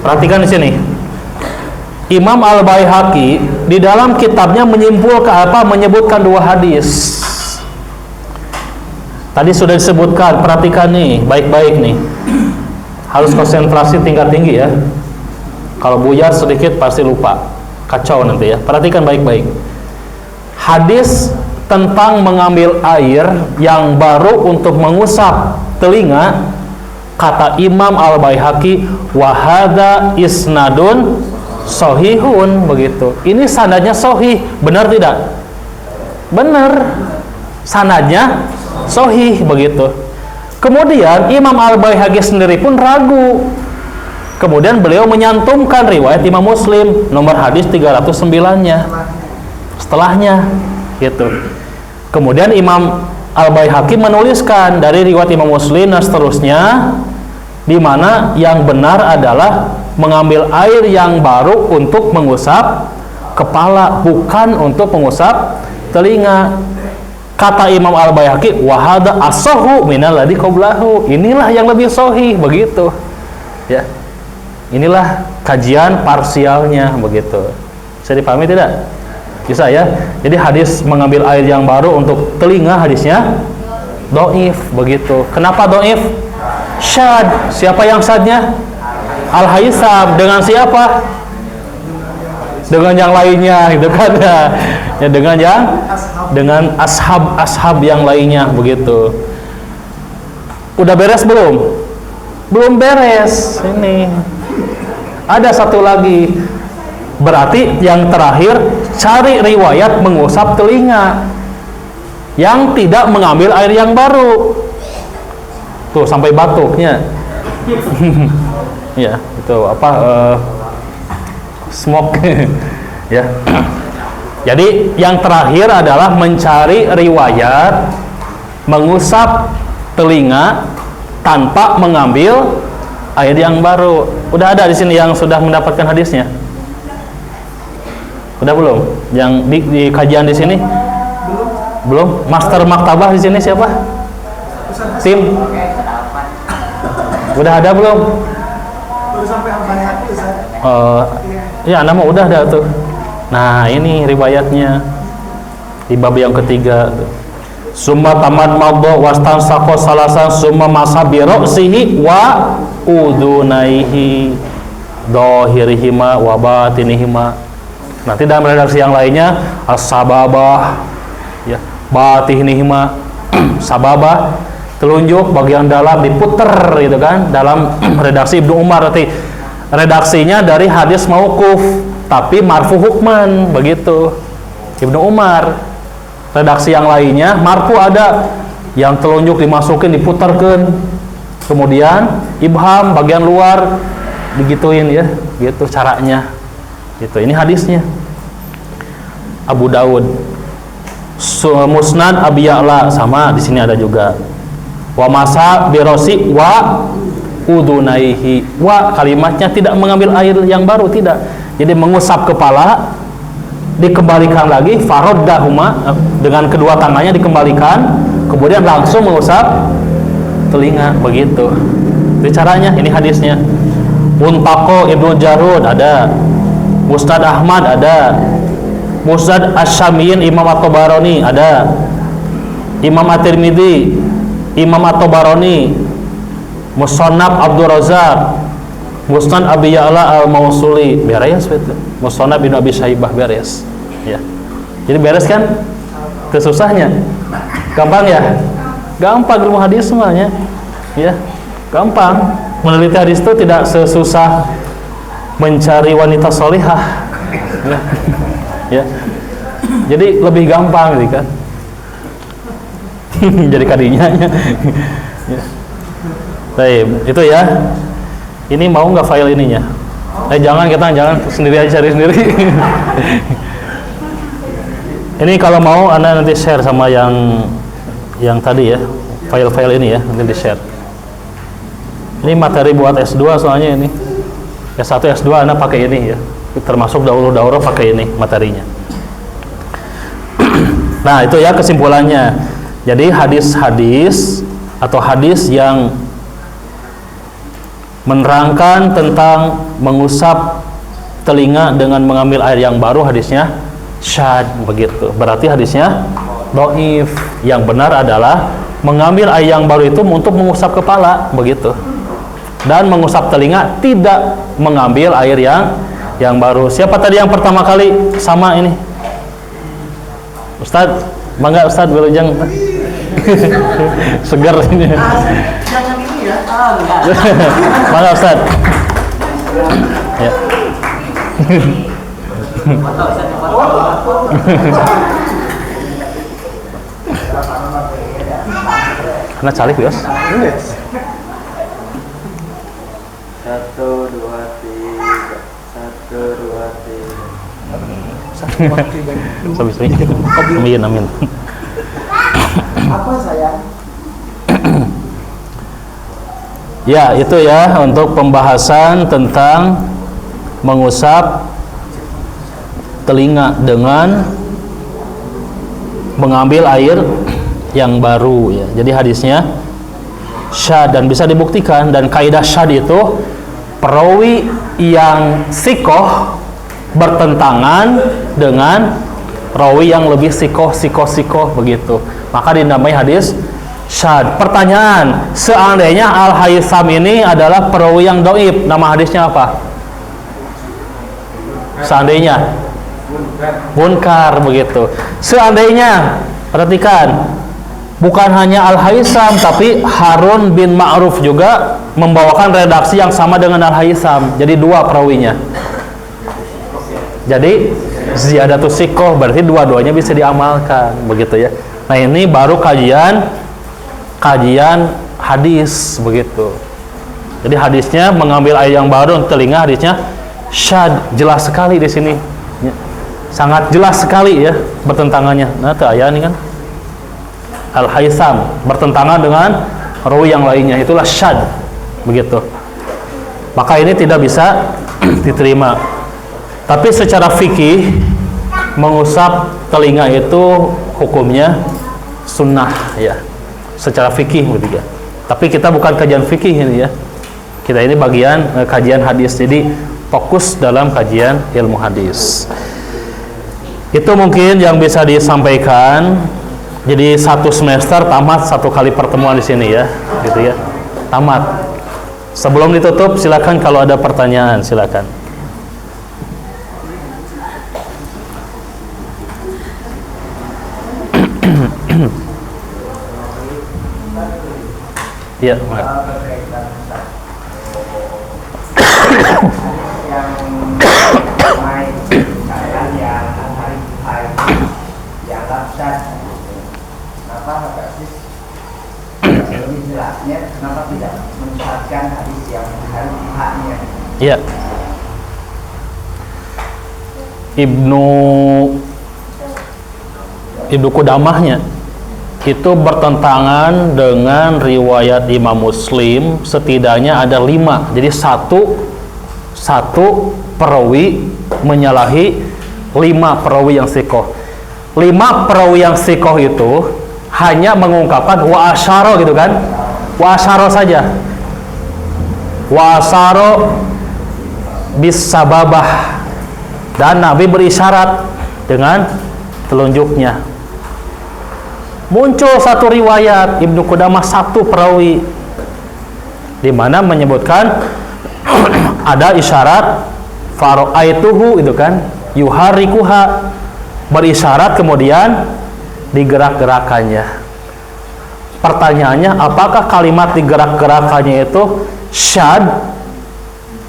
Perhatikan di sini. Imam Al-Baihaqi di dalam kitabnya menyebutkan dua hadis. Tadi sudah disebutkan, perhatikan nih, baik-baik nih. Harus konsentrasi tingkat tinggi ya. Kalau buyar sedikit pasti lupa. Kacau nanti ya. Perhatikan baik-baik. Hadis tentang mengambil air yang baru untuk mengusap telinga, kata Imam Al-Baihaqi, wahada isnadun sahihun, begitu. Ini sanadnya sahih, benar tidak? Benar. Sanadnya sahih, begitu. Kemudian Imam Al-Baihaqi sendiri pun ragu. Kemudian beliau menyantumkan riwayat Imam Muslim nomor hadis 309-nya. Setelahnya gitu. Kemudian Imam Al-Baihaqi menuliskan dari riwayat Imam Muslim dan seterusnya, di mana yang benar adalah mengambil air yang baru untuk mengusap kepala, bukan untuk mengusap telinga. Kata Imam Al-Baihaqi, wahada as-sahhu minal ladzi qablahu. Inilah yang lebih sahih, begitu. Ya. Inilah kajian parsialnya, begitu. Bisa dipahami tidak? Bisa ya. Jadi hadis mengambil air yang baru untuk telinga, hadisnya dhaif, begitu. Kenapa dhaif? Syad. Siapa yang syadnya? Al-Haisam. Dengan siapa? Dengan yang lainnya, gitu kan ya. Ya, dengan ashab yang lainnya, begitu. Udah beres belum? Belum beres. Ini ada satu lagi. Berarti yang terakhir, cari riwayat mengusap telinga yang tidak mengambil air yang baru. Tuh sampai batuknya. Ya, itu apa? Smoke. Ya. Jadi yang terakhir adalah mencari riwayat mengusap telinga tanpa mengambil air yang baru. Udah ada di sini yang sudah mendapatkan hadisnya? Udah belum? Yang di kajian di sini? Belum. Master maktabah di sini siapa? Tim. Udah ada belum? Baru sampai Al-Baihaqi, Ustaz. Ya, nama udah ada tuh. Nah, ini riwayatnya di bab yang ketiga tuh. Summa tamad madha wastan saqo salasan summa masabi ra'sihi wa udunaihi dhahirihima wa batinihima. Nanti dalam redaksi yang lainnya as-sababah ya, batinihima sababah, telunjuk bagian dalam diputer gitu kan. Dalam redaksi Ibnu Umar, nanti redaksinya dari hadis mauquf tapi marfu hukman, begitu Ibnu Umar. Redaksi yang lainnya marfu ada, yang telunjuk dimasukin diputarkan, kemudian ibham bagian luar digituin ya, gitu caranya. Gitu. Ini hadisnya. Abu Daud, Musnad Abi Ya'la, sama di sini ada juga. Wa masa birosi wa udunaihi. Wa kalimatnya tidak mengambil air yang baru, tidak. Jadi mengusap kepala, dikembalikan lagi, faroddahuma, dengan kedua tangannya dikembalikan, kemudian langsung mengusap telinga, begitu. Itu caranya. Ini hadisnya. Muntaqo Ibnu Jarud ada, Musnad Ahmad ada, Musnad Asy-Syamiyyin Imam At-Tabarani ada, Imam At-Tirmidzi, Imam At-Tabarani, Musannaf Abdul Razak, Musnad Abi Ya'la Al-Mausuli, beres betul. Musannaf Ibnu Abi Syaibah beres. Ya. Jadi beres kan? Kesusahnya. Gampang ya? Gampang ilmu hadis semuanya. Ya. Gampang. Meneliti hadis itu tidak sesusah mencari wanita solihah. Ya. Ya. Jadi lebih gampang gitu kan. Jadi kadinya. Ya. Baik, itu ya. Ini mau nggak file ininya? Jangan sendiri aja, cari sendiri. Ini kalau mau Anda nanti share sama yang tadi ya, file-file ini ya, nanti di share. Ini materi buat S2 soalnya ini. S1, S2 Anda pakai ini ya. Termasuk daurah pakai ini materinya. Nah, itu ya kesimpulannya. Jadi hadis-hadis atau hadis yang menerangkan tentang mengusap telinga dengan mengambil air yang baru, hadisnya syad begitu. Berarti hadisnya dhaif. Yang benar adalah mengambil air yang baru itu untuk mengusap kepala begitu. Dan mengusap telinga tidak mengambil air yang baru. Siapa tadi yang pertama kali sama ini? Ustadz, bangga Ustadz Wilujeng. Segar ini. Jangan ini ya. Bangga Ustadz. Ya. Karena calik Yos. 1, 2, 3. 1, 2, 3. Amin, amin. Apa sayang? Ya, itu ya untuk pembahasan tentang mengusap telinga dengan mengambil air yang baru ya. Jadi hadisnya syad dan bisa dibuktikan, dan kaidah syad itu perawi yang sikoh bertentangan dengan rawi yang lebih sikoh begitu, maka dinamai hadis syad. Pertanyaan, seandainya Al-Haytham ini adalah perawi yang dhaif, nama hadisnya apa? Seandainya munkar begitu. Seandainya, perhatikan, bukan hanya Al-Haytham tapi Harun bin Ma'ruf juga membawakan redaksi yang sama dengan Al-Haytham. Jadi dua perawinya. Jadi ziyadatus sikoh berarti dua-duanya bisa diamalkan begitu ya. Nah, ini baru kajian hadis begitu. Jadi hadisnya mengambil air yang baru untuk telinga, hadisnya syad, jelas sekali di sini. Ya. Sangat jelas sekali ya bertentangannya. Nah, itu ayat ini kan Al-Haytham bertentangan dengan rawi yang lainnya, itulah syad begitu. Maka ini tidak bisa diterima. Tapi secara fikih mengusap telinga itu hukumnya sunnah ya, secara fikih begitu ya. Tapi kita bukan kajian fikih ini ya. Kita ini bagian kajian hadis. Jadi fokus dalam kajian ilmu hadis. Itu mungkin yang bisa disampaikan. Jadi satu semester tamat satu kali pertemuan di sini ya, gitu ya. Tamat. Sebelum ditutup silakan kalau ada pertanyaan silakan. Ya, Mak. Kenapa tidak mensyaratkan hadis yang hari haknya? Ya. Ibnu Qudamahnya itu bertentangan dengan riwayat Imam Muslim, setidaknya ada 5. Jadi satu perawi menyalahi 5 perawi yang sikoh. 5 perawi yang sikoh itu hanya mengungkapkan wa asyara gitu kan, wa asyara saja, wa asyara bis sababah, dan Nabi berisyarat dengan telunjuknya. Muncul satu riwayat Ibnu Qudamah, satu perawi di mana menyebutkan ada isyarat fara'aituhu itu kan, yuharikuha, berisyarat kemudian digerak-gerakannya. Pertanyaannya, apakah kalimat digerak-gerakannya itu syad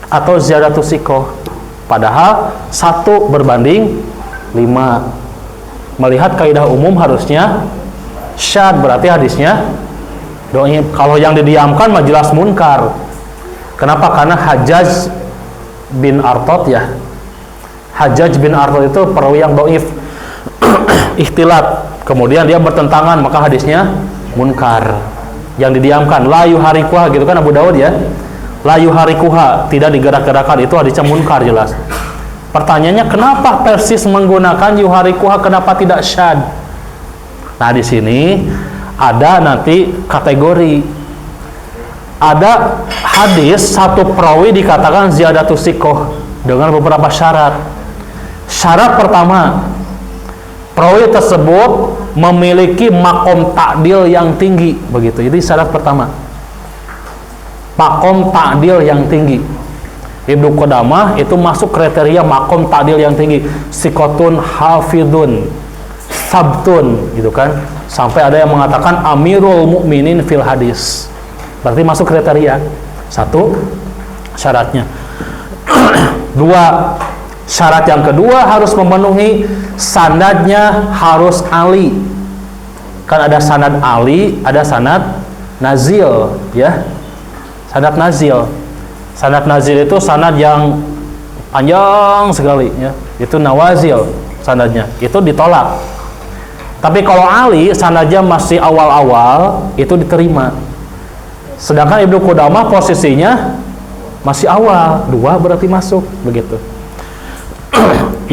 atau ziyadatus sikoh? Padahal 1 berbanding 5. Melihat kaidah umum harusnya syad, berarti hadisnya dhaif. Kalau yang didiamkan mah jelas munkar. Kenapa? Karena Hajjaj bin Artad ya. Hajjaj bin Artad itu perawi yang dhaif. Ikhtilat. Kemudian dia bertentangan, maka hadisnya munkar. Yang didiamkan, la yuharikuha gitu kan Abu Dawud ya. La yuharikuha, tidak digerak-gerakan, itu hadisnya munkar jelas. Pertanyaannya, kenapa Persis menggunakan yuharikuha, kenapa tidak syad? Nah, di sini ada nanti kategori. Ada hadis satu perawi dikatakan ziyadatus siqah dengan beberapa syarat. Syarat pertama, perawi tersebut memiliki makom ta'dil yang tinggi, begitu. Itu syarat pertama. Makom ta'dil yang tinggi. Ibnu Qudamah itu masuk kriteria makom ta'dil yang tinggi. Sikotun hafidun sabtun, gitu kan. Sampai ada yang mengatakan amirul mu'minin fil hadis. Berarti masuk kriteria. Satu syaratnya. Dua, syarat yang kedua harus memenuhi sanadnya harus ali. Kan ada sanad ali, ada sanad nazil, ya. Sanad nazil. Sanad nazil itu sanad yang panjang sekali, ya. Itu nawazil sanadnya. Itu ditolak. Tapi kalau ali sanadnya masih awal-awal, itu diterima. Sedangkan Ibnu Qudamah posisinya masih awal, dua berarti masuk, begitu.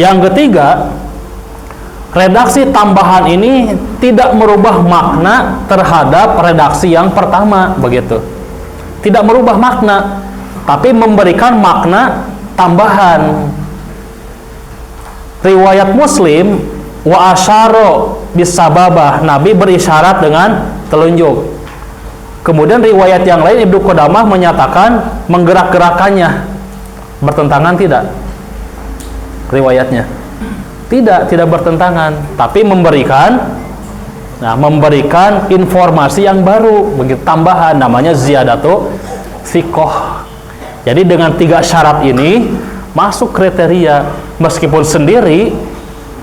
Yang ketiga, redaksi tambahan ini tidak merubah makna terhadap redaksi yang pertama, begitu. Tidak merubah makna, tapi memberikan makna tambahan. Riwayat Muslim, wa asyara bisababah, Nabi berisyarat dengan telunjuk. Kemudian riwayat yang lain Ibnu Qudamah menyatakan menggerak-gerakannya. Bertentangan tidak? Riwayatnya tidak bertentangan, tapi memberikan informasi yang baru, begitu, tambahan, namanya ziyadatu thiqah. Jadi dengan tiga syarat ini masuk kriteria, meskipun sendiri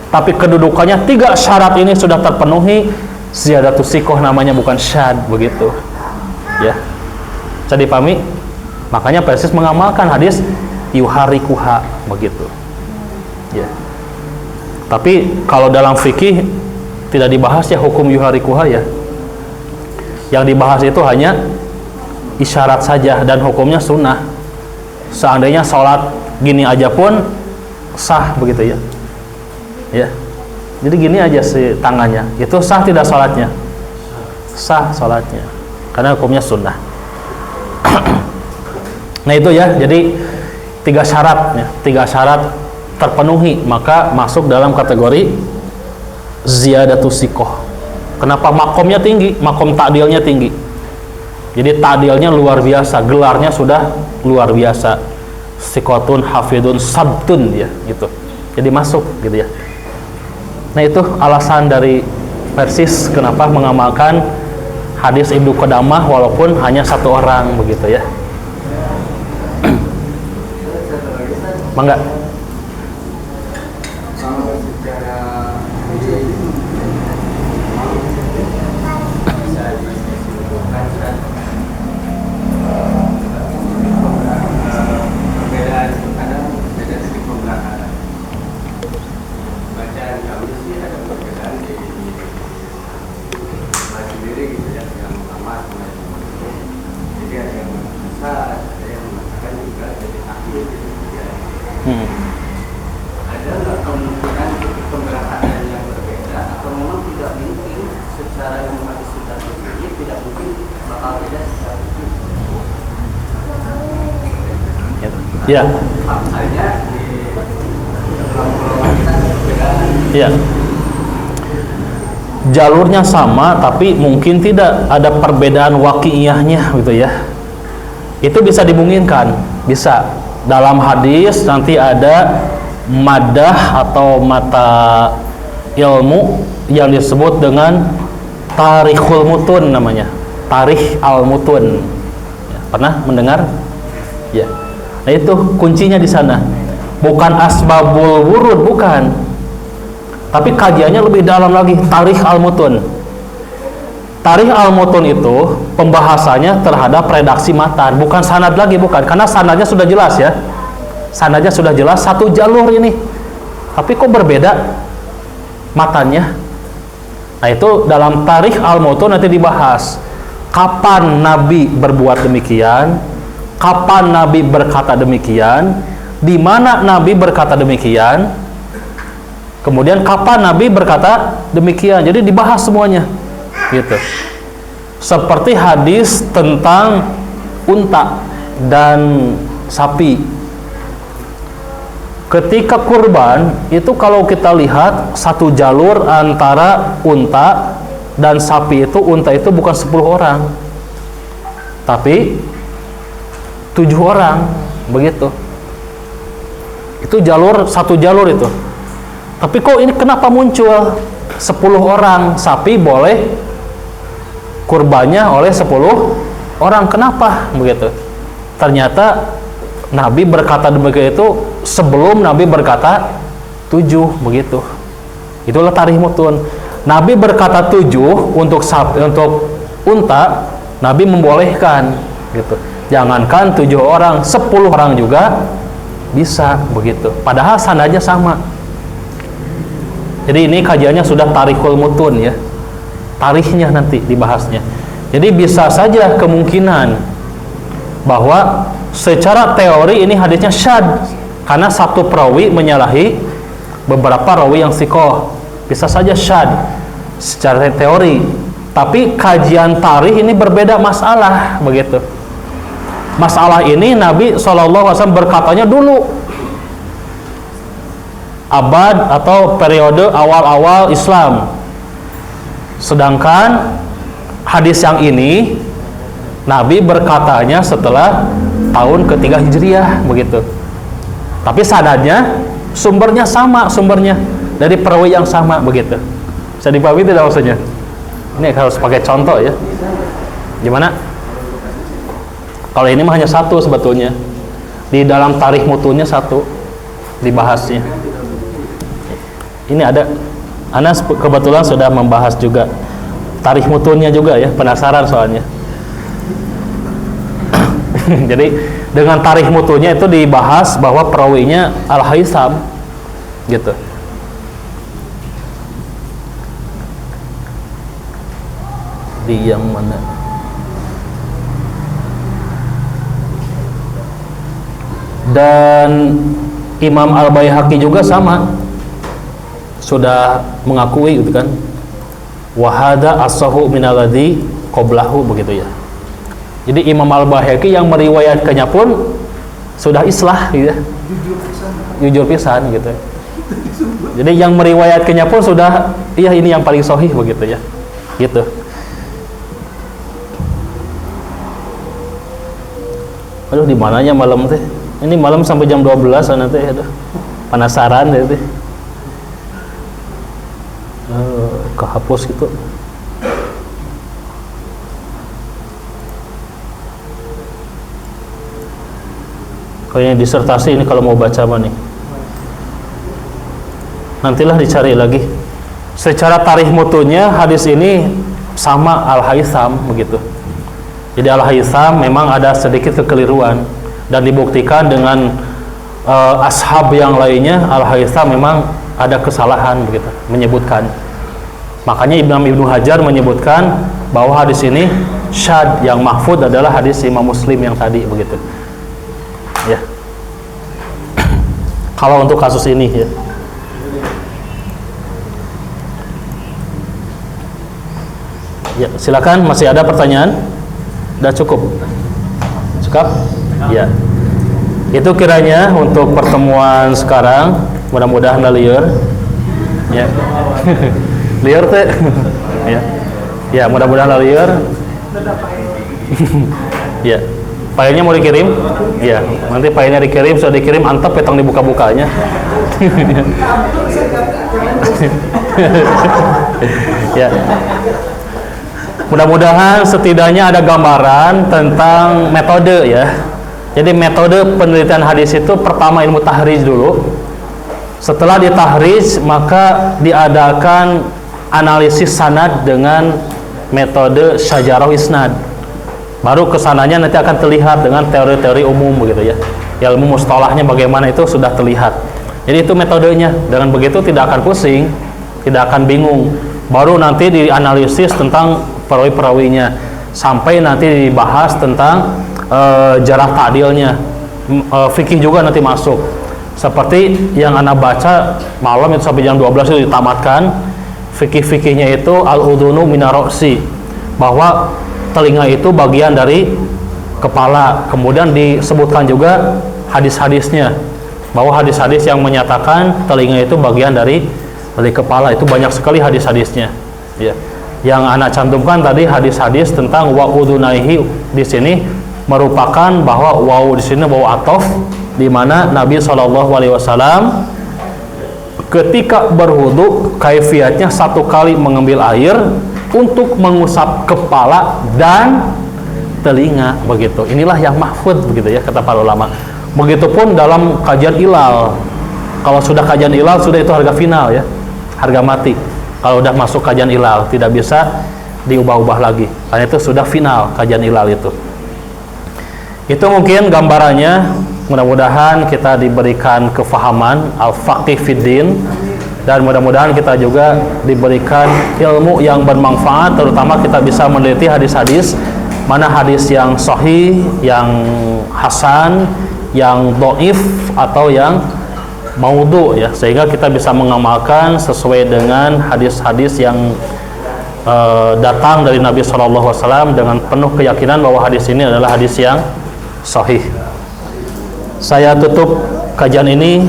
tapi kedudukannya tiga syarat ini sudah terpenuhi, ziyadatu thiqah namanya, bukan syad, begitu ya. Bisa dipahami? Makanya Persis mengamalkan hadis yuharikuha, begitu ya. Tapi kalau dalam fikih tidak dibahas ya hukum yuharikuha ya. Yang dibahas itu hanya isyarat saja dan hukumnya sunnah. Seandainya sholat gini aja pun sah, begitu ya. Ya. Jadi gini aja si tangannya, itu sah tidak sholatnya? Sah sholatnya, karena hukumnya sunnah. Nah itu ya, jadi tiga syarat terpenuhi, maka masuk dalam kategori ziyadatus siqah. Kenapa? Makomnya tinggi, makom ta'dilnya tinggi. Jadi ta'dilnya luar biasa, gelarnya sudah luar biasa. Siqatun hafidun sabtun ya, gitu. Jadi masuk gitu ya. Nah itu alasan dari Persis kenapa mengamalkan hadis Ibnu Qudamah walaupun hanya satu orang, begitu ya. Mangga. Ada nggak kemungkinan pemberangkatan yang berbeda, atau memang tidak mungkin secara yang hadis sudah begini, tidak mungkin bakal beda secara itu? Ya. Faktanya di dalam kita perbedaan. Ya. Jalurnya sama, tapi mungkin tidak ada perbedaan waqi'iyahnya, gitu ya. Itu bisa dimungkinkan, bisa. Dalam hadis nanti ada madah atau mata ilmu yang disebut dengan tarikhul mutun namanya, tarikh al mutun. Ya, pernah mendengar? Ya. Nah itu kuncinya di sana. Bukan asbabul wurud, bukan. tapi kajiannya lebih dalam lagi, Tarikh Al-Mutun. Tarikh Al-Mutun itu pembahasannya terhadap redaksi matan, bukan sanad lagi, bukan, karena sanadnya sudah jelas ya, sanadnya sudah jelas, satu jalur ini, tapi kok berbeda matannya. Nah itu dalam Tarikh Al-Mutun nanti dibahas kapan Nabi berbuat demikian, kapan Nabi berkata demikian, di mana Nabi berkata demikian, kemudian kapan Nabi berkata demikian. Jadi dibahas semuanya gitu. Seperti hadis tentang unta dan sapi. Ketika kurban itu kalau kita lihat satu jalur antara unta dan sapi itu, unta itu bukan 10 orang tapi 7 orang begitu. Itu jalur, satu jalur itu. Tapi kok ini kenapa muncul 10 orang sapi boleh kurbannya oleh 10 orang, kenapa begitu? Ternyata Nabi berkata demikian itu sebelum Nabi berkata 7 begitu. Itulah Tarikh Mutun. Nabi berkata 7 untuk sapi, untuk unta Nabi membolehkan gitu. Jangankan 7 orang, 10 orang juga bisa begitu. Padahal sanadnya sama. Jadi ini kajiannya sudah Tarikhul Mutun ya. Tarikhnya nanti dibahasnya. Jadi bisa saja kemungkinan bahwa secara teori ini hadisnya syadz karena satu perawi menyalahi beberapa rawi yang thiqah. Bisa saja syadz secara teori. Tapi kajian tarikh ini berbeda masalah begitu. Masalah ini Nabi SAW berkatanya dulu abad atau periode awal-awal Islam. Sedangkan hadis yang ini Nabi berkatanya setelah tahun ketiga Hijriah begitu. Tapi sanadnya sumbernya sama, sumbernya dari perawi yang sama begitu. Bisa dipahami tidak maksudnya? Ini harus pakai contoh ya. Gimana? Kalau ini mah hanya satu sebetulnya. Di dalam Tarikh Mutunnya satu dibahasnya. Ini ada, Anas kebetulan sudah membahas juga Tarikh Mutunnya juga ya, penasaran soalnya. Jadi dengan Tarikh Mutunnya itu dibahas bahwa perawinya Al-Haytham gitu. Di yang mana? Dan Imam Al-Baihaqi juga sama, sudah mengakui gitu kan, wahada as-sahu minalladzi qablahu begitu ya. Jadi Imam Al-Baihaqi yang meriwayatkannya pun sudah islah gitu ya. Jujur pisan gitu. Jadi yang meriwayatkannya pun sudah, iya ini yang paling sahih begitu ya. Gitu. Aduh, di mananya malam teh? Ini malam sampai jam 12 nanti aduh. Penasaran deh teh. Kehapus gitu. Kalau ini disertasi ini kalau mau baca apa nih? Nantilah dicari lagi. Secara Tarikh Mutunnya hadis ini sama Al-Haytham begitu. Jadi Al-Haytham memang ada sedikit kekeliruan dan dibuktikan dengan ashab yang lainnya. Al-Haytham memang ada kesalahan begitu menyebutkan. Makanya Ibnu Hajar menyebutkan bahwa hadis ini syadz, yang mahfud adalah hadis Imam Muslim yang tadi begitu. Ya. Kalau untuk kasus ini ya. Ya, silakan, masih ada pertanyaan? Sudah cukup? Cukup? Ya. Itu kiranya untuk pertemuan sekarang, mudah-mudahan liur. Ya. Liur teh. Ya. Ya, mudah-mudahan liur. Ya. Filenya mau dikirim? Iya, nanti filenya dikirim, sudah dikirim, antep petang dibuka-bukanya. Ya. Mudah-mudahan setidaknya ada gambaran tentang metode ya. Jadi metode penelitian hadis itu pertama ilmu tahrij dulu. Setelah ditahrij, maka diadakan analisis sanad dengan metode syajarah isnad. Baru kesananya nanti akan terlihat dengan teori-teori umum begitu ya. Ilmu mustalahnya bagaimana itu sudah terlihat. Jadi itu metodenya. Dengan begitu tidak akan pusing, tidak akan bingung. Baru nanti dianalisis tentang perawi-perawinya sampai nanti dibahas tentang jarah ta'dilnya. Fikih juga nanti masuk. Seperti yang Anda baca malam itu sampai jam 12 itu ditamatkan. Fikih-fikihnya itu al-udhunu minaroksi, bahwa telinga itu bagian dari kepala. Kemudian disebutkan juga hadis-hadisnya, bahwa hadis-hadis yang menyatakan telinga itu bagian dari kepala itu banyak sekali hadis-hadisnya. Ya. Yang Anda cantumkan tadi hadis-hadis tentang wa udhunaihi di sini merupakan bahwa waw di sini waw atof, di mana Nabi SAW ketika berwudu kaifiatnya satu kali mengambil air untuk mengusap kepala dan telinga begitu. Inilah yang mahfud begitu ya kata para ulama. Begitupun dalam kajian ilal. Kalau sudah kajian ilal sudah itu harga final ya, harga mati. Kalau udah masuk kajian ilal tidak bisa diubah-ubah lagi. Karena itu sudah final kajian ilal itu. Itu mungkin gambarannya. Mudah-mudahan kita diberikan kefahaman al-faqih fiddin, dan mudah-mudahan kita juga diberikan ilmu yang bermanfaat, terutama kita bisa meneliti hadis-hadis mana hadis yang sahih, yang hasan, yang dhaif atau yang maudhu ya, sehingga kita bisa mengamalkan sesuai dengan hadis-hadis yang datang dari Nabi SAW dengan penuh keyakinan bahwa hadis ini adalah hadis yang sahih. Saya tutup kajian ini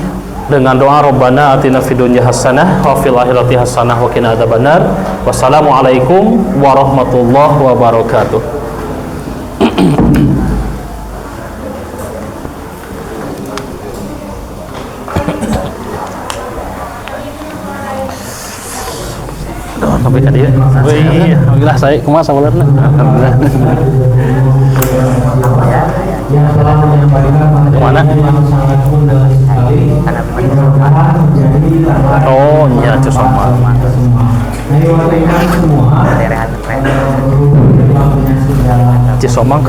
dengan doa Rabbana atina fid dunya hasanah wa fil akhirati hasanah wa qina adzabannar. Wassalamualaikum warahmatullahi wabarakatuh. Sampai ke dia. Alhamdulillah saya kumaha sabarna. Alhamdulillah. Yang telah menyampaikan Mana? yang sangat mudah sekali. Oh, iya Cisoma. Nah, semua Cisoma